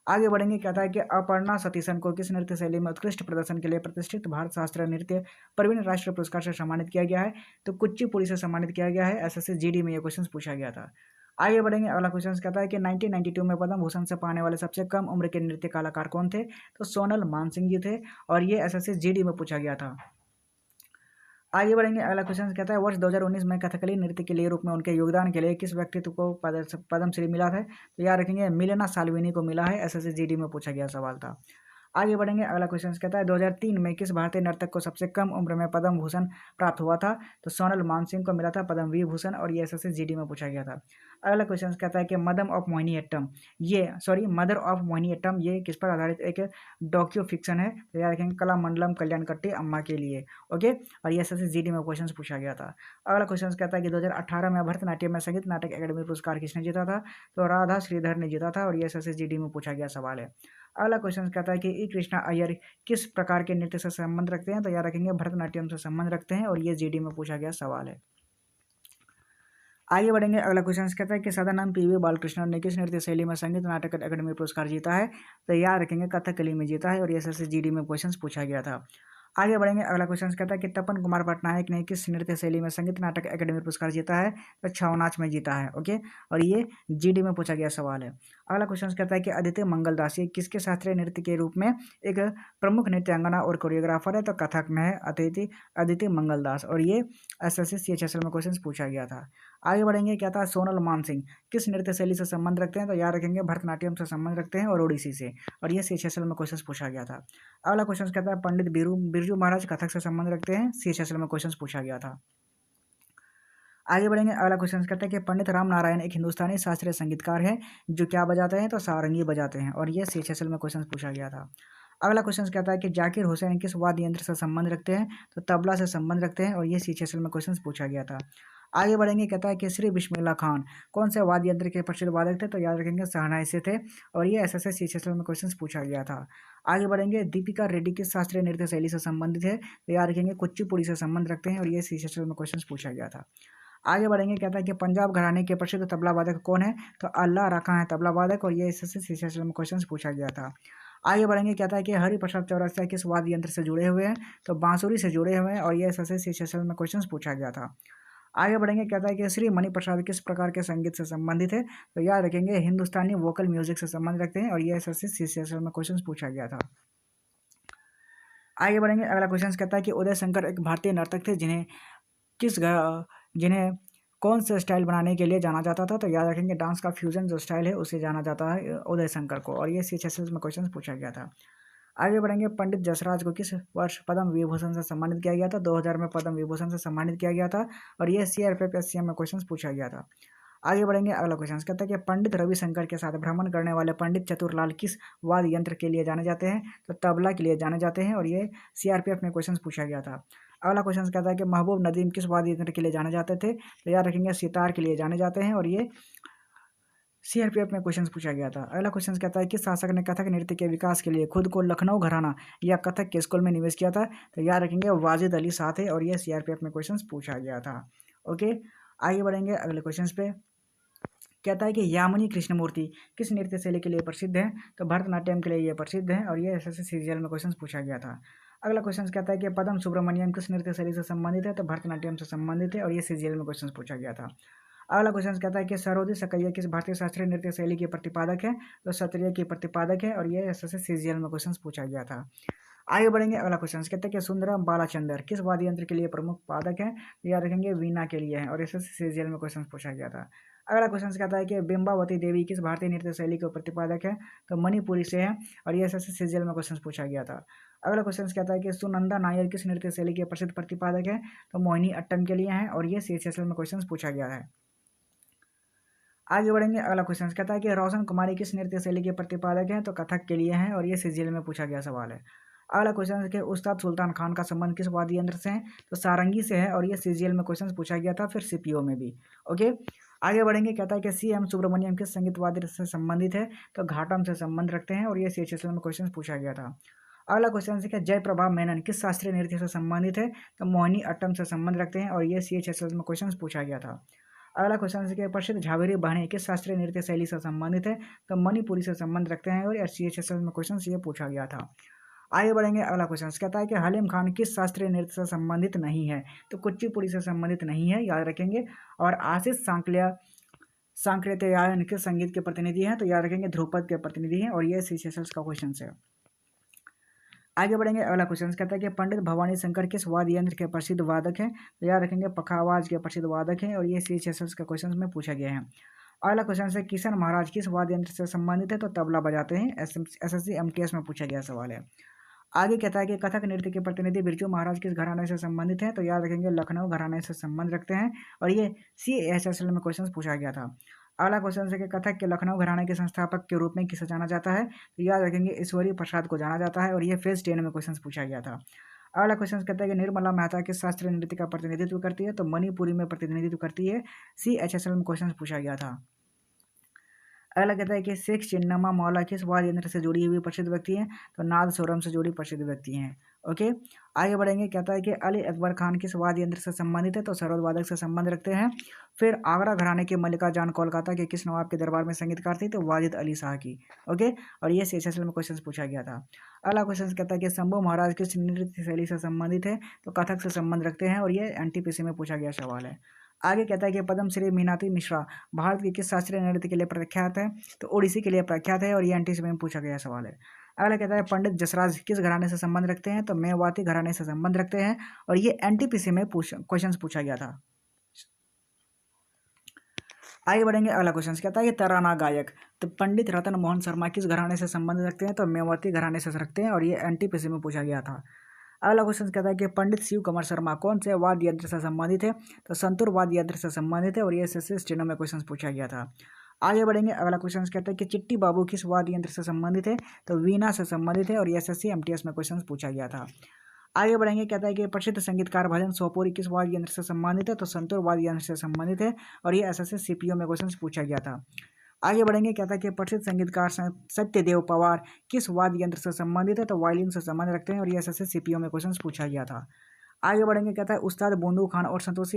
आगे बढ़ेंगे, कहता है कि अपर्णा सतीशन को किस नृत्य शैली में उत्कृष्ट प्रदर्शन के लिए प्रतिष्ठित भारत शास्त्रीय नृत्य प्रवीण राष्ट्रीय पुरस्कार से सम्मानित किया गया है? तो कुचिपुड़ी से सम्मानित किया गया है। एसएससी जीडी में ये क्वेश्चन पूछा गया था। आगे बढ़ेंगे, अगला क्वेश्चन कहता है कि 1992 में पद्म भूषण से पाने वाले सबसे कम उम्र के नृत्य कलाकार कौन थे? तो सोनल मानसिंह जी थे और ये एसएससी जीडी में पूछा गया था। आगे बढ़ेंगे, अगला क्वेश्चन कहता है वर्ष 2019 में कथकली नृत्य के लिए रूप में उनके योगदान के लिए किस व्यक्तित्व को पद्मश्री मिला था? तो याद रखेंगे मिलेना साल्विनी को मिला है। एसएससी जीडी में पूछा गया सवाल था। आगे बढ़ेंगे, अगला क्वेश्चन कहता है 2003 में किस भारतीय नर्तक को सबसे कम उम्र में पद्म भूषण प्राप्त हुआ था? तो सोनल मानसिंह को मिला था पद्म विभूषण और ये एसएससी जीडी में पूछा गया था। अगला क्वेश्चन कहता है कि मदर ऑफ मोहिनीअट्टम ये किस पर आधारित एक डॉक्यू फिक्शन है? तो याद रखेंगे कलामंडलम कल्याणकट्टी अम्मा के लिए। ओके, और ये एसएससी जीडी में क्वेश्चन पूछा गया था। अगला क्वेश्चन कहता है कि 2018 में भरतनाट्यम में संगीत नाटक अकादमी पुरस्कार किसने जीता था? तो राधा श्रीधर ने जीता था और ये एसएससी जीडी में पूछा गया सवाल है। अगला क्वेश्चन कहता है कि ई कृष्णा अय्यर किस प्रकार के नृत्य से संबंध रखते हैं? तो याद रखेंगे भरतनाट्यम से संबंध रखते हैं और ये जीडी में पूछा गया सवाल है। आगे बढ़ेंगे, अगला क्वेश्चन कहता है कि सदानंद पीवी बालकृष्णन ने किस नृत्य शैली में संगीत नाटक अकादमी पुरस्कार जीता है? तो याद रखेंगे कथकली में जीता है और ये एसएससी जीडी में क्वेश्चन पूछा गया था। आगे बढ़ेंगे, अगला क्वेश्चन कहता है कि तपन कुमार पटनायक ने किस नृत्य शैली में संगीत नाटक अकादमी पुरस्कार जीता है? तो छऊ नाच में जीता है। ओके, और ये जीडी में पूछा गया सवाल है। अगला क्वेश्चन कहता है कि अदिति मंगलदास ये किसके शास्त्रीय नृत्य के रूप में एक प्रमुख नृत्यांगना और कोरियोग्राफर है? तो कथक में है अदिति मंगलदास और ये एसएससी सीएचएसएल में क्वेश्चन पूछा गया था। आगे बढ़ेंगे, क्या था सोनल मानसिंह किस नृत्य शैली से संबंध रखते हैं? तो याद रखेंगे भरतनाट्यम से संबंध रखते हैं और ओडिसी से और ये सीएचएसएल में क्वेश्चन पूछा गया था। अगला क्वेश्चन कहता है पंडित बिरजू महाराज कथक से संबंध रखते हैं। सीएचएसएल में क्वेश्चन पूछा गया था। आगे बढ़ेंगे, अगला क्वेश्चन कहता है कि पंडित राम नारायण एक हिंदुस्तानी शास्त्रीय संगीतकार है जो क्या बजाते हैं? तो सारंगी बजाते हैं और ये सीएचएसएल में क्वेश्चन पूछा गया था। अगला क्वेश्चन कहता है कि जाकिर हुसैन किस वाद्य यंत्र से संबंध रखते हैं? तो तबला से संबंध रखते हैं और ये सीएचएसएल में क्वेश्चन पूछा गया था। आगे बढ़ेंगे, कहता है कि श्री बिस्मिल्लाह खान कौन से वाद्य यंत्र के प्रसिद्ध वादक थे? तो याद रखेंगे शहनाई से थे और ये एसएससी सीएचएसएल में क्वेश्चन पूछा गया था। आगे बढ़ेंगे, दीपिका रेड्डी किस शास्त्रीय नृत्य शैली से संबंधित है? तो याद रखेंगे कुचिपुड़ी से संबंध रखते हैं और ये सीएचएसएल में क्वेश्चन पूछा गया था। आगे बढ़ेंगे, कहता है कि पंजाब घराने के प्रसिद्ध तबला वादक कौन है? तो अल्लाह रखा है तबला वादक और ये एसएससी सीएचएसएल में क्वेश्चन पूछा गया था। आगे बढ़ेंगे, कहता है कि हरिप्रसाद चौरसिया किस वाद्य यंत्र से जुड़े हुए हैं? तो बांसुरी से जुड़े हुए हैं और ये एसएससी सीएचएसएल में क्वेश्चन पूछा गया था। आगे बढ़ेंगे, कहता है कि श्री मणि प्रसाद किस प्रकार के संगीत से संबंधित है? तो याद रखेंगे हिंदुस्तानी वोकल म्यूजिक से संबंध रखते हैं और ये एसएससी सीएचएसएल में क्वेश्चन पूछा गया था। आगे बढ़ेंगे, अगला क्वेश्चन कहता है कि उदय शंकर एक भारतीय नर्तक थे जिन्हें कौन से स्टाइल बनाने के लिए जाना जाता था? तो याद रखेंगे डांस का फ्यूजन जो स्टाइल है उसे जाना जाता है उदय शंकर को और ये सीएचएसएल में क्वेश्चन पूछा गया था। आगे बढ़ेंगे, पंडित जसराज को किस वर्ष पद्म विभूषण से सम्मानित किया गया था? 2000 में पद्म विभूषण से सम्मानित किया गया था और ये सीआरपीएफ एससीएम में क्वेश्चन पूछा गया था। आगे बढ़ेंगे, अगला क्वेश्चन कहता है कि पंडित रविशंकर के साथ भ्रमण करने वाले पंडित चतुरलाल किस वाद्य यंत्र के लिए जाने जाते हैं? तो तबला के लिए जाने जाते हैं और ये सीआरपीएफ में क्वेश्चन पूछा गया था। अगला क्वेश्चन कहता है कि महबूब नदीम किस वाद्य यंत्र के लिए जाने जाते थे? तो याद रखेंगे सितार के लिए जाने जाते हैं और ये सीआरपीएफ में क्वेश्चन पूछा गया था। अगला क्वेश्चन कहता है किस शासक ने कथक नृत्य के विकास के लिए खुद को लखनऊ घराना या कथक के स्कूल में निवेश किया था? तो याद रखेंगे वाजिद अली शाह थे और ये सीआरपीएफ में क्वेश्चन पूछा गया था। ओके, आगे बढ़ेंगे अगले क्वेश्चन पे। कहता है कि यामिनी कृष्णमूर्ति किस नृत्य शैली के लिए प्रसिद्ध है? तो भरतनाट्यम के लिए ये प्रसिद्ध है और ये एसएससी सीजीएल में क्वेश्चन पूछा गया था। अगला क्वेश्चन कहता है कि पद्म सुब्रमण्यम किस नृत्य शैली से संबंधित है? तो भरतनाट्यम से संबंधित है और ये सीजीएल में क्वेश्चन पूछा गया था। अगला क्वेश्चन कहता है कि सरोदी सकैया किस भारतीय शास्त्रीय नृत्य शैली के प्रतिपादक है? तो सत्रिय की प्रतिपादक है और ये एसएससी सीजीएल में क्वेश्चन पूछा गया था। आगे बढ़ेंगे, अगला क्वेश्चन कहते हैं कि सुंदरम बालाचंदर किस वाद्य यंत्र के लिए प्रमुख पादक है? याद रखेंगे वीणा के लिए है और एसएससी सीजीएल में क्वेश्चन पूछा गया था। अगला क्वेश्चन कहता है कि बिंबावती देवी किस भारतीय नृत्य शैली के प्रतिपादक है? तो मणिपुरी से है और ये एसएससी सीजीएल में क्वेश्चन पूछा गया था। अगला क्वेश्चन कहता है कि सुनंदा नायर किस नृत्य शैली के प्रसिद्ध प्रतिपादक है? तो मोहिनी अट्टम के लिए है और ये सीएचएसएल में क्वेश्चन पूछा गया है। आगे बढ़ेंगे, अगला क्वेश्चन कहता है कि रोशन कुमारी किस नृत्य शैली के प्रतिपादक हैं? तो कथक के लिए हैं और ये सीजीएल में पूछा गया सवाल है। अगला क्वेश्चन है कि उस्ताद सुल्तान खान का संबंध किस वाद्य यंत्र से है? तो सारंगी से है और ये सीजीएल में क्वेश्चन पूछा गया था, फिर सीपीओ में भी। ओके, आगे बढ़ेंगे, कहता है कि सीएम सुब्रमण्यम किस संगीत वाद्य से संबंधित है? तो घाटम से संबंध रखते हैं और ये सीएचएसएल में क्वेश्चन पूछा गया था। अगला क्वेश्चन है कि जयप्रभा मेनन किस शास्त्रीय नृत्य से संबंधित है? तो मोहिनी अट्टम से संबंध रखते हैं और ये सीएचएसएल में क्वेश्चन पूछा गया था। अगला क्वेश्चन है कि प्रसिद्ध झावेरी बहनें किस शास्त्रीय नृत्य शैली से संबंधित है? तो मणिपुरी से संबंध रखते हैं और CHSL में क्वेश्चन ये पूछा गया था। आगे बढ़ेंगे, अगला क्वेश्चन कहता है कि हलीम खान किस शास्त्रीय नृत्य से संबंधित नहीं है? तो कुचिपुड़ी से संबंधित नहीं है, याद रखेंगे। और आशीष सांकृत्यायन किस संगीत के प्रतिनिधि हैं? तो याद रखेंगे ध्रुपद के प्रतिनिधि हैं और ये CHSL का क्वेश्चन है। आगे बढ़ेंगे, अगला क्वेश्चन कहता है कि पंडित भवानी शंकर किस वाद्य यंत्र के प्रसिद्ध वादक हैं? तो याद रखेंगे पखावाज के प्रसिद्ध वादक हैं और ये CHSL का क्वेश्चन में पूछा गया है। अगला क्वेश्चन है किशन महाराज किस वाद्य यंत्र से संबंधित है? तो तबला बजाते हैं। SSC MTS में पूछा गया सवाल है। आगे कहता है कि कथक नृत्य के प्रतिनिधि बिरजू महाराज किस घराने से संबंधित हैं? तो याद रखेंगे लखनऊ घराने से संबंध रखते हैं और ये CHSL में क्वेश्चन पूछा गया था। अगला क्वेश्चन है कि कथक के लखनऊ घराने के संस्थापक के रूप में किसे जाना जाता है? तो याद रखेंगे ईश्वरी प्रसाद को जाना जाता है और ये फेज 10 में क्वेश्चन पूछा गया था। अगला क्वेश्चन कहता है कि निर्मला मेहता किस शास्त्रीय नृत्य का प्रतिनिधित्व करती है? तो मणिपुरी में प्रतिनिधित्व करती है। CHSL में क्वेश्चन पूछा गया था। अगला कहता है कि शेख चिन्नमा मौला किस वाद्य यंत्र से जुड़ी हुई प्रसिद्ध व्यक्ति हैं? तो नाद स्वरम से जुड़ी प्रसिद्ध व्यक्ति हैं। ओके, आगे बढ़ेंगे। कहता है कि अली अकबर खान किस वाद्य यंत्र से संबंधित है? तो सरोद वादक से संबंध रखते हैं। फिर आगरा घराने की मल्लिका जान कोलकाता के किस नवाब के दरबार में संगीतकार थी? तो वाजिद अली शाह की। ओके, और ये CHSL में क्वेश्चन पूछा गया था। अगला क्वेश्चन कहता है कि शंभू महाराज किस नृत्य शैली से संबंधित है? तो कथक से संबंध रखते हैं और ये NTPC में पूछा गया सवाल है। आगे कहता है कि पद्मश्री मीनाती मिश्रा भारत के किस शास्त्रीय नृत्य के लिए प्रख्यात है? तो ओडिसी के लिए प्रख्यात है और ये NTPC में पूछा गया सवाल है। अगला कहता है पंडित जसराज किस घराने से संबंध रखते हैं? तो मेवाती घराने से संबंध रखते हैं और ये NTPC में क्वेश्चन पूछा गया था। आगे बढ़ेंगे, अगला क्वेश्चन कहता है कि तराना गायक तो पंडित रतन मोहन शर्मा किस घराने से संबंध रखते हैं? तो मेवाती घराने से रखते हैं और ये NTPC में पूछा गया था। अगला क्वेश्चन कहता है कि पंडित शिव कुमार शर्मा कौन से वाद्य यंत्र से संबंधित है? तो संतूर वाद्य यंत्र से संबंधित है और ये SSC स्टेनो में क्वेश्चन पूछा गया था। आगे बढ़ेंगे, अगला क्वेश्चन कहता है कि चिट्टी बाबू किस वाद्य यंत्र से संबंधित है? तो वीणा से संबंधित है और ये SSC MTS में क्वेश्चन पूछा गया था। आगे बढ़ेंगे, कहता है कि प्रसिद्ध संगीतकार भजन सोपोरी किस वाद्य यंत्र से संबंधित है? तो संतूर वाद्य यंत्र से संबंधित है और ये SSC CPO में क्वेश्चन पूछा गया था। आगे बढ़ेंगे, कहता है कि प्रसिद्ध संगीतकार सत्यदेव पवार किस वाद्य यंत्र से संबंधित है? तो वायलिन से संबंध रखते हैं और ये SSC CPO में क्वेश्चन पूछा गया था। आगे बढ़ेंगे, कहता है उस्ताद बोंदू खान और संतोष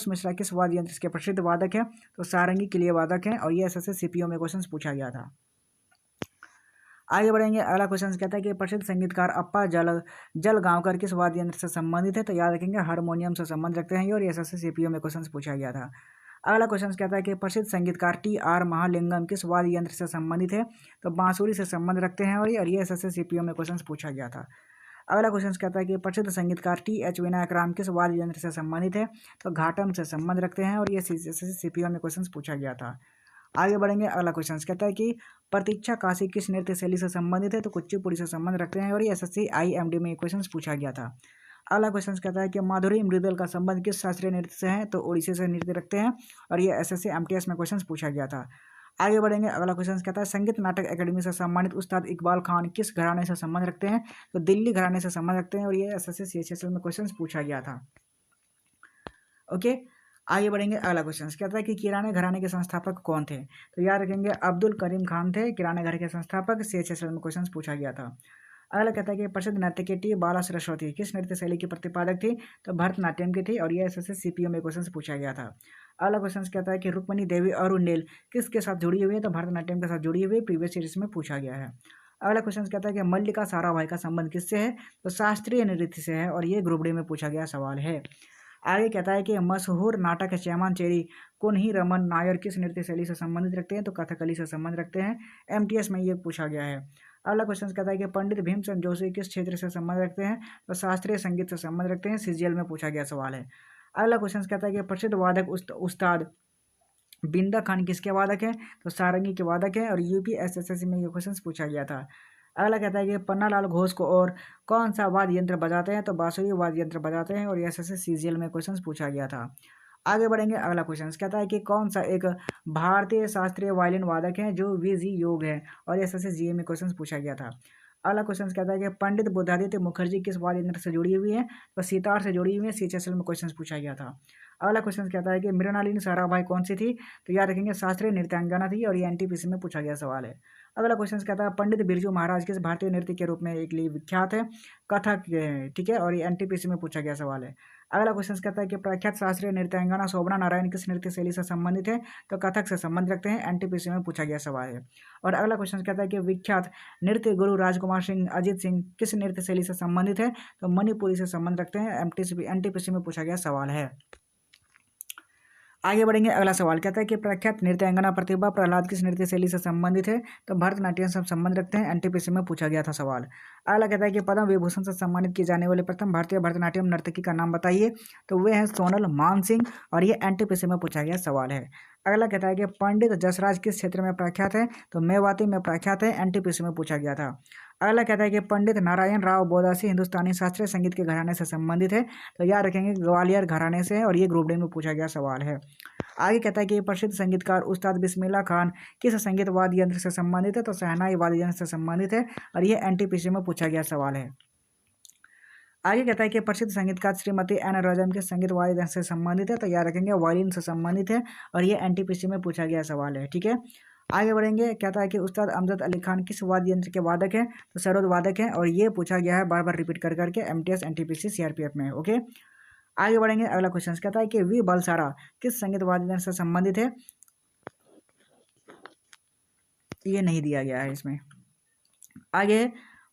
मिश्रा किस वाद्य यंत्र के प्रसिद्ध वादक है? तो सारंगी के लिए वादक हैं और ये SSC CPO में क्वेश्चन पूछा गया था। आगे बढ़ेंगे, अगला क्वेश्चन कहता है कि प्रसिद्ध संगीतकार अप्पा जलगांवकर किस वाद्य यंत्र से संबंधित है? तो याद रखेंगे हारमोनियम से संबंध रखते हैं और ये SSC CPO में क्वेश्चन पूछा गया था। अगला क्वेश्चन कहता है कि प्रसिद्ध संगीतकार TR महालिंगम किस वाद्य यंत्र से संबंधित है? तो बांसुरी से संबंध रखते हैं और ये SSC CPO में क्वेश्चन पूछा गया था। अगला क्वेश्चन कहता है कि प्रसिद्ध संगीतकार TH विनायक राम किस वाद्य यंत्र से संबंधित है? तो घाटम से संबंध रखते हैं और ये SSC CPO में क्वेश्चन पूछा गया था। आगे बढ़ेंगे, अगला क्वेश्चन कहता है कि प्रतीक्षा काशी किस नृत्य शैली से संबंधित है? तो कुचिपुड़ी से संबंध रखते हैं और ये SSC IMD में क्वेश्चन पूछा गया था। अगला क्वेश्चन कहता है कि माधुरी मृदल का संबंध किस शास्त्रीय नृत्य से है? तो ओडिसी से नृत्य रखते हैं और ये SSC MTS में क्वेश्चन पूछा गया था। आगे बढ़ेंगे, अगला क्वेश्चन कहता है संगीत नाटक अकेडमी से सम्मानित उस्ताद इकबाल खान किस घराने से संबंध रखते हैं? तो दिल्ली घराने से संबंध रखते हैं और ये SSC CHSL में क्वेश्चन पूछा गया था। ओके, आगे बढ़ेंगे, अगला क्वेश्चन कहता है कि किराने घराने के संस्थापक कौन थे? तो याद रखेंगे अब्दुल करीम खान थे किराने घर के संस्थापक। CHSL में क्वेश्चन पूछा गया था। अगला कहता है कि प्रसिद्ध नर्तकी टी बाला सरस्वती किस नृत्य शैली की प्रतिपादक थी? तो भरतनाट्यम की थी और यह SSC CPO में क्वेश्चन पूछा गया था। अगला क्वेश्चन कहता है कि रुक्मणी देवी अरुणेल किसके साथ जुड़ी हुई है? तो भरतनाट्यम के साथ जुड़ी हुई प्रीवियस सीरीज में पूछा गया है। अगला क्वेश्चन कहता है कि मल्लिका साराभाई का संबंध किससे है? तो शास्त्रीय नृत्य से है और ये ग्रुप डी में पूछा गया सवाल है। आगे कहता है कि मशहूर नाटक चैमान चेरी कोन्ही रमन नायर किस नृत्य शैली से संबंधित रखते हैं? तो कथकली से संबंध रखते हैं। MTS में ये पूछा गया है। अगला क्वेश्चन कहता है कि पंडित भीमसेन जोशी किस क्षेत्र से संबंध रखते हैं? तो शास्त्रीय संगीत से संबंध रखते हैं। CGL में पूछा गया सवाल है। अगला क्वेश्चन कहता है कि प्रसिद्ध वादक उस्ताद बिंदा खान किसके वादक हैं? तो सारंगी के वादक हैं और UPSSC में ये क्वेश्चन पूछा गया था। अगला कहता है कि पन्नालाल घोष को और कौन सा वाद्य यंत्र बजाते हैं? तो बांसुरी वाद्य यंत्र बजाते हैं और SSC CGL में क्वेश्चन पूछा गया था। आगे बढ़ेंगे, अगला क्वेश्चन कहता है कि कौन सा एक भारतीय शास्त्रीय वायलिन वादक है जो VG योग है और SSC GA में क्वेश्चन पूछा गया था। अगला क्वेश्चन कहता है कि पंडित बुद्धादित्य मुखर्जी किस वाद्य यंत्र से जुड़ी हुई है? तो सितार से जुड़ी हुई है। CHSL में क्वेश्चन पूछा गया था। अगला क्वेश्चन कहता है कि मृणालिनी साराभाई कौन सी थी? तो याद रखेंगे शास्त्रीय नृत्यांगना थी और ये NTPC में पूछा गया सवाल है। अगला क्वेश्चन कहता है पंडित बिरजू महाराज किस भारतीय नृत्य के रूप में एक लिए विख्यात है? कथक, ठीक है, और ये NTPC में पूछा गया सवाल है। अगला क्वेश्चन कहता है कि प्रख्यात शास्त्रीय नृत्यांगना शोभना नारायण किस नृत्य शैली से संबंधित है? तो कथक से संबंध रखते हैं, एनटीपीसी में पूछा गया सवाल है। और अगला क्वेश्चन कहता है कि विख्यात नृत्य गुरु राजकुमार सिंह अजीत सिंह किस नृत्य शैली से संबंधित है? तो मणिपुरी से संबंध रखते हैं, एनटीपीसी में पूछा गया सवाल है। आगे बढ़ेंगे, अगला सवाल कहता है कि प्रख्यात नृत्यांगना प्रतिभा प्रहलाद किस नृत्य शैली से संबंधित है? तो भरतनाट्यम से संबंध रखते हैं, एनटीपीसी में पूछा गया था सवाल। अगला कहता है कि पद्म विभूषण से सम्मानित की जाने वाले प्रथम भारतीय भरतनाट्यम नर्तकी का नाम बताइए। तो वे हैं सोनल मानसिंह, और ये एनटीपीसी में पूछा गया सवाल है। अगला कहता है कि पंडित जसराज किस क्षेत्र में प्रख्यात है? तो मेवाती में प्रख्यात है, एनटीपीसी में पूछा गया था। अगला कहता है कि पंडित नारायण राव बोदासी हिंदुस्तानी शास्त्रीय संगीत के घराने से संबंधित है। तो याद रखेंगे ग्वालियर घराने से है, और ये ग्रुप डी में पूछा गया सवाल है। आगे कहता है कि प्रसिद्ध संगीतकार उस्ताद बिस्मिल्लाह खान किस संगीत वाद्य यंत्र से संबंधित है? तो शहनाई वाद्य यंत्र से संबंधित है, और ये एनटीपीसी में पूछा गया सवाल है। आगे कहता है कि प्रसिद्ध संगीतकार श्रीमती एन रजम के संगीत वाद्य यंत्र से संबंधित है। तो याद रखेंगे वायलिन से संबंधित है, और ये एनटीपीसी में पूछा गया सवाल है। ठीक है, आगे बढ़ेंगे, कहता है कि उस्ताद अमजद अली खान किस वाद्य यंत्र के वादक हैं? तो सरोद वादक हैं, और ये पूछा गया है बार बार रिपीट कर करके एमटीएस एनटीपीसी सीआरपीएफ में। ओके, आगे बढ़ेंगे, अगला क्वेश्चन कहता है कि वी बलसारा किस संगीत वाद्य यंत्र से संबंधित है? ये नहीं दिया गया है इसमें। आगे,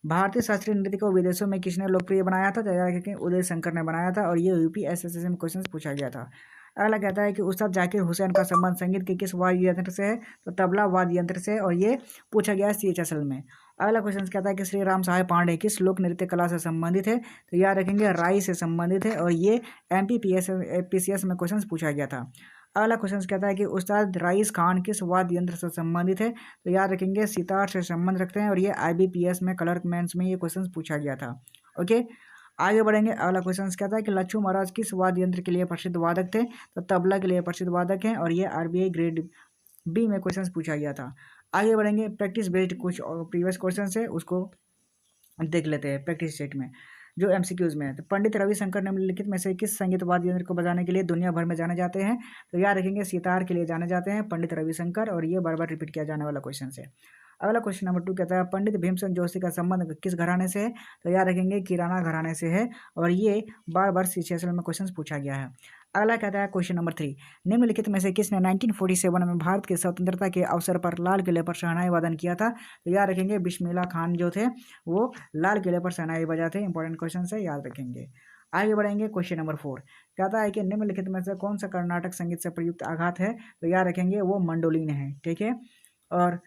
भारतीय शास्त्रीय नृत्य को विदेशों में किसने लोकप्रिय बनाया था? तो उदय शंकर ने बनाया था, और ये यूपीएसएससी में क्वेश्चन पूछा गया था। अगला कहता है कि उस्ताद जाकिर हुसैन का संबंध संगीत के किस वाद्य यंत्र से है? तो तबला वाद्य यंत्र से, और ये पूछा गया है सीएचएसएल में। अगला क्वेश्चन कहता है कि श्री राम साहेब पांडे किस लोक नृत्य कला से संबंधित है? तो याद रखेंगे राई से संबंधित है, और ये एमपीपीएस में क्वेश्चन पूछा गया था। अगला क्वेश्चन कहता है कि उस्ताद राइस खान किस वाद्य यंत्र से संबंधित है? तो याद रखेंगे सितार से संबंध रखते हैं, और ये आईबीपीएस में क्लर्क मेंस में ये क्वेश्चन पूछा गया था। ओके, आगे बढ़ेंगे, अगला क्वेश्चन कहता है कि लच्छू महाराज किस वाद्य यंत्र के लिए प्रसिद्ध वादक थे? तो तबला के लिए प्रसिद्ध वादक हैं, और ये आरबीआई ग्रेड बी में क्वेश्चन पूछा गया था। आगे बढ़ेंगे, प्रैक्टिस बेस्ड कुछ प्रीवियस क्वेश्चन है उसको देख लेते हैं प्रैक्टिस सेट में जो एमसीक्यूज में है। तो पंडित रविशंकर निम्नलिखित में से किस संगीत वाद्य यंत्र को बजाने के लिए दुनिया भर में जाने जाते हैं? तो याद रखेंगे सितार के लिए जाने जाते हैं पंडित रविशंकर, और ये बार बार रिपीट किया जाने वाला क्वेश्चन है। अगला क्वेश्चन नंबर 2 कहता है पंडित भीमसेन जोशी का संबंध किस घराने से है? तो याद रखेंगे किराना घराने से है, और ये बार बार सीएचएसएल में क्वेश्चन पूछा गया है। अगला कहता है क्वेश्चन नंबर 3, निम्नलिखित में से किसने 1947 में भारत की स्वतंत्रता के अवसर पर लाल किले पर शहनाई वादन किया था? तो याद रखेंगे बिस्मिल्लाह खान जो थे वो लाल किले पर शहनाई बजाते। इंपॉर्टेंट क्वेश्चन है, याद रखेंगे। आगे बढ़ेंगे, क्वेश्चन नंबर 4 कहता है कि निम्नलिखित में से कौन सा कर्नाटक संगीत से प्रयुक्त आघात है? तो याद रखेंगे वो मंडोलिन है। ठीक है, और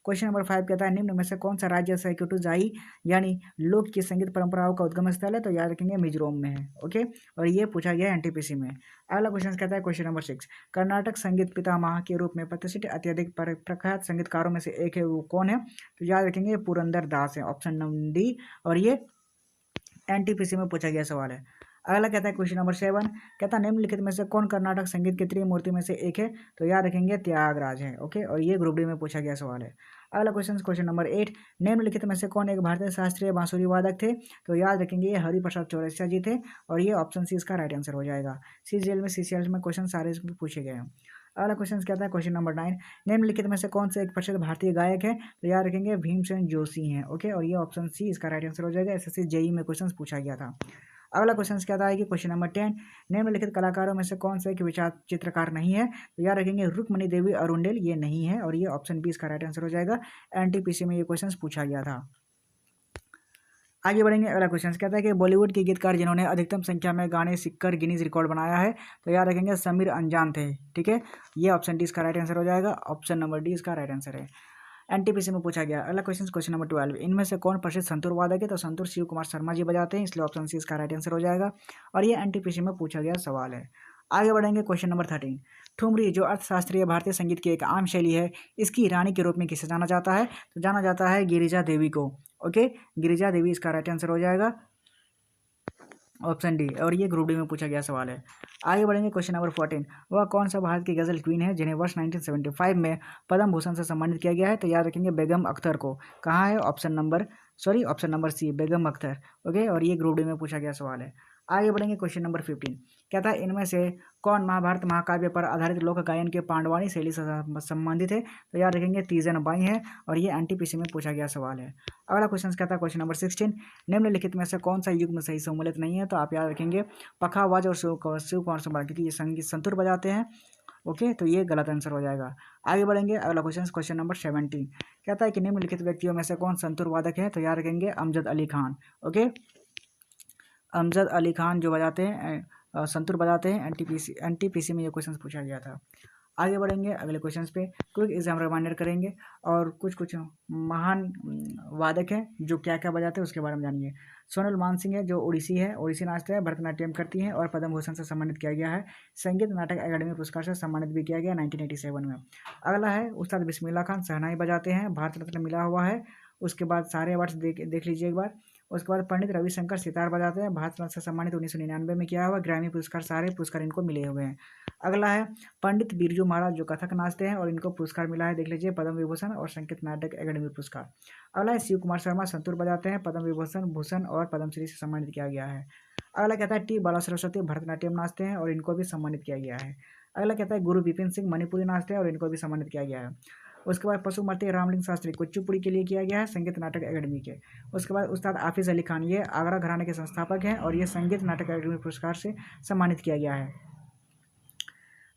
क्वेश्चन नंबर 5 कहता है निम्न में से कौन सा राज्य सैकुटुजाई यानी लोक की संगीत परंपराओं का उद्गम स्थल है? तो याद रखेंगे मिजोरम में है। ओके, और ये पूछा गया है एनटीपीसी में। अगला क्वेश्चन कहता है क्वेश्चन नंबर 6 कर्नाटक संगीत पितामह के रूप में प्रतिष्ठित अत्यधिक प्रख्यात संगीतकारों में से एक है, वो कौन है? तो याद रखेंगे पुरंदर दास है, ऑप्शन नंबर डी, और ये एनटीपीसी में पूछा गया सवाल है। अगला कहता है क्वेश्चन नंबर 7 कहता है निम्नलिखित में से कौन कर्नाटक संगीत की त्रिमूर्ति में से एक है? तो याद रखेंगे त्यागराज है। ओके, और ये ग्रुप डी में पूछा गया सवाल है। अगला क्वेश्चन नंबर 8 निम्नलिखित में से कौन एक भारतीय शास्त्रीय बांसुरी वादक थे? तो याद रखेंगे ये हरिप्रसाद चौरसिया जी थे, और ये ऑप्शन सी इसका राइट आंसर हो जाएगा। सीसीएल में क्वेश्चन सारे इसमें पूछे गए हैं। अगला क्वेश्चन कहता है क्वेश्चन नंबर 9 निम्नलिखित में से कौन से एक प्रसिद्ध भारतीय गायक है? तो याद रखेंगे भीमसेन जोशी हैं। ओके, और ये ऑप्शन सी इसका राइट आंसर हो जाएगा। एसएससी जेई में क्वेश्चन पूछा गया था। अगला क्वेश्चन कहता है कि क्वेश्चन नंबर 10 निम्नलिखित कलाकारों में से कौन सा एक विचार चित्रकार नहीं है? तो याद रखेंगे रुक्मणी देवी अरुंडेल ये नहीं है, और ये ऑप्शन बी इसका राइट आंसर हो जाएगा। एनटीपीसी में ये क्वेश्चन पूछा गया था। आगे बढ़ेंगे, अगला क्वेश्चन कहता है कि बॉलीवुड के गीतकार जिन्होंने अधिकतम संख्या में गाने सीखकर गिनीज रिकॉर्ड बनाया है? तो याद रखेंगे समीर अंजान थे। ठीक है, ये ऑप्शन डी इसका राइट आंसर हो जाएगा। ऑप्शन नंबर डी इसका राइट आंसर है। एनटीपीसी में पूछा गया। अगला क्वेश्चन नंबर 12 इनमें से कौन प्रसिद्ध संतूर वादक है? तो संतूर शिव कुमार शर्मा जी बजाते हैं, इसलिए ऑप्शन सी इसका राइट आंसर हो जाएगा, और ये एनटीपीसी में पूछा गया सवाल है। आगे बढ़ेंगे, क्वेश्चन नंबर 13 ठुमरी जो अर्थशास्त्रीय भारतीय संगीत की एक आम शैली है, इसकी रानी के रूप में किसे जाना जाता है? तो जाना जाता है गिरिजा देवी को। ओके, गिरिजा देवी इसका राइट आंसर हो जाएगा, ऑप्शन डी, और ये ग्रुप डी में पूछा गया सवाल है। आगे बढ़ेंगे, क्वेश्चन नंबर 14 वह कौन सा भारत की गजल क्वीन है जिन्हें वर्ष 1975 में पद्म भूषण से सम्मानित किया गया है? तो याद रखेंगे बेगम अख्तर को। कहाँ है? ऑप्शन नंबर सी बेगम अख्तर। ओके, और ये ग्रुप डी में पूछा गया सवाल है। आगे बढ़ेंगे क्वेश्चन नंबर 15। क्या था इनमें से कौन महाभारत महाकाव्य पर आधारित लोक गायन के पांडवानी शैली से संबंधित है? तो याद रखेंगे तीजन बाई है और ये एनटीपीसी में पूछा गया सवाल है। अगला क्वेश्चन क्या था क्वेश्चन नंबर 16। निम्नलिखित में से कौन सा युग्म सही सम्मिलित नहीं है? तो आप याद रखेंगे पखावज और शिव कुमार सम्राट, क्योंकि ये संगीत संतूर बजाते हैं। ओके, तो ये गलत आंसर हो जाएगा। आगे बढ़ेंगे अगला क्वेश्चन नंबर 17। कहता है कि निम्नलिखित व्यक्तियों में से कौन संतूर वादक है? तो याद रखेंगे अमजद अली खान। ओके, अमजद अली खान जो बजाते हैं संतूर बजाते हैं। एनटीपीसी में ये क्वेश्चन पूछा गया था। आगे बढ़ेंगे अगले क्वेश्चंस पे, क्विक एग्जाम रिमाइंडर करेंगे और कुछ महान वादक हैं जो क्या क्या बजाते हैं उसके बारे में जानिए। सोनल मानसिंह है जो ओडिसी है, ओडिसी नाचते हैं, भरतनाट्यम करती हैं और पद्म भूषण से सम्मानित किया गया है। संगीत नाटक अकादमी पुरस्कार से सम्मानित भी किया गया 1987 में। अगला है उस्ताद बिस्मिल्लाह खान, शहनाई बजाते हैं, भारत रत्न मिला हुआ है। उसके बाद सारे अवार्ड्स देख लीजिए एक बार। उसके बाद पंडित रविशंकर सितार बजाते हैं, भारत रत्न से सम्मानित 1999 में किया हुआ, ग्रैमी पुरस्कार सारे पुरस्कार इनको मिले हुए हैं। अगला है पंडित बिरजू महाराज जो कथक नाचते हैं और इनको पुरस्कार मिला है, देख लीजिए पद्म विभूषण और संगीत नाटक अकादमी पुरस्कार। अगला है शिव कुमार शर्मा, संतूर बजाते हैं, पद्म विभूषण भूषण और पद्मश्री से सम्मानित किया गया है। अगला कहता है टी बाला सरस्वती, भरतनाट्यम नाचते हैं और इनको भी सम्मानित किया गया है। अगला कहता है गुरु विपिन सिंह, मणिपुरी नाचते हैं और इनको भी सम्मानित किया गया है। उसके बाद पशुमती रामलिंग शास्त्री कुचिपुड़ी के लिए किया गया है, संगीत नाटक अकादमी के। उसके बाद उस्ताद हाफिज अली खान, ये आगरा घराने के संस्थापक हैं और ये संगीत नाटक अकादमी पुरस्कार से सम्मानित किया गया है।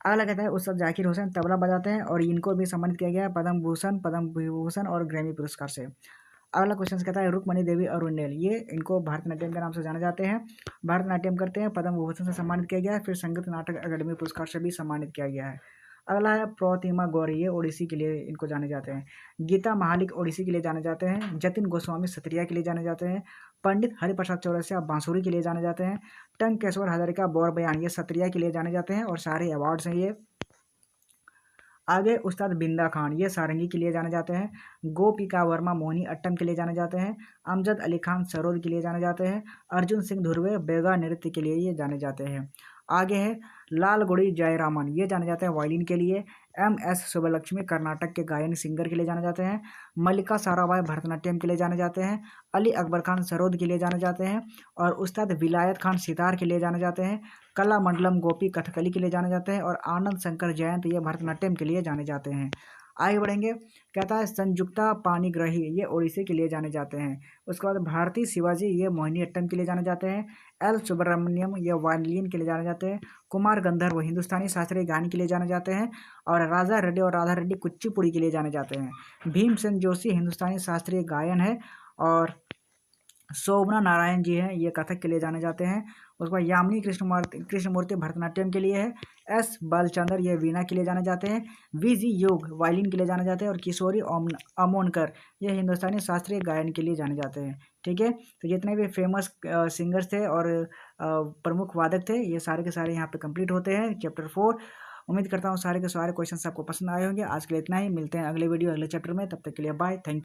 अगला कहता है उस्ताद जाकिर हुसैन, तबला बजाते हैं और इनको भी सम्मानित किया गया है पद्म विभूषण और ग्रैमी पुरस्कार से। अगला क्वेश्चन कहता है रुक्मणी देवी और रुंडेल, ये इनको भरतनाट्यम के नाम से जाने जाते हैं, भरतनाट्यम करते हैं, पद्म विभूषण से सम्मानित किया गया है, फिर संगीत नाटक अकादमी पुरस्कार से भी सम्मानित किया गया है। अगला है प्रतिमा गौरी, ये ओडिसी के लिए इनको जाने जाते हैं। गीता महालिक ओडिसी के लिए जाने जाते हैं। जतिन गोस्वामी सत्रिया के लिए जाने जाते हैं। पंडित हरिप्रसाद चौरसिया बांसुरी के लिए जाने जाते हैं। टंकेश्वर हजारिका बौर बयान, ये सत्रिया के लिए जाने जाते हैं और सारे अवार्ड्स हैं ये। आगे उस्ताद बिंदा खान, ये सारंगी के लिए जाने जाते हैं। गोपिका वर्मा मोहिनी अट्टम के लिए जाने जाते हैं। अमजद अली खान सरोद के लिए जाने जाते हैं। अर्जुन सिंह धुर्वे बेगा नृत्य के लिए ये जाने जाते हैं। आगे है लालगुड़ी जयरामन, ये जाने जाते हैं वायलिन के लिए। MS सुब्बलक्ष्मी कर्नाटक के गायन सिंगर के लिए जाने जाते हैं। मल्लिका साराभाई भरतनाट्यम के लिए जाने जाते हैं। अली अकबर खान सरोद के लिए जाने जाते हैं और उस्ताद विलायत खान सितार के लिए जाने जाते हैं। कला मंडलम गोपी कथकली के लिए जाने जाते हैं और आनंद शंकर जयंत ये भरतनाट्यम के लिए जाने जाते हैं। आगे बढ़ेंगे, कहता है संयुक्ता पाणिग्राही, ये ओडिसी के लिए जाने जाते हैं। उसके बाद भारती शिवाजी, ये मोहिनी अट्टम के लिए जाने जाते हैं। L सुब्रमण्यम, ये वायलिन के लिए जाने जाते हैं। कुमार गंधर्व हिंदुस्तानी शास्त्रीय गान के लिए जाने जाते हैं और राजा रेड्डी और राधा रेड्डी कुचिपुड़ी के लिए जाने जाते हैं। भीमसेन जोशी हिंदुस्तानी शास्त्रीय गायन है और शोभना नारायण जी हैं, ये कथक के लिए जाने जाते हैं। उसके बाद यामिनी कृष्णमूर्ति भरतनाट्यम के लिए है। S बालचंद्र, ये वीणा के लिए जाने जाते हैं। VG योग वायलिन के लिए जाने जाते हैं और किशोरी अमोनकर, ये हिंदुस्तानी शास्त्रीय गायन के लिए जाने जाते हैं। ठीक है, तो जितने भी फेमस सिंगर्स थे और प्रमुख वादक थे ये सारे के सारे यहाँ पे कंप्लीट होते हैं चैप्टर 4। उम्मीद करता हूँ सारे के सारे क्वेश्चन आपको पसंद आए होंगे। आज के लिए इतना ही, मिलते हैं अगले वीडियो अगले चैप्टर में, तब तक के लिए बाय, थैंक यू।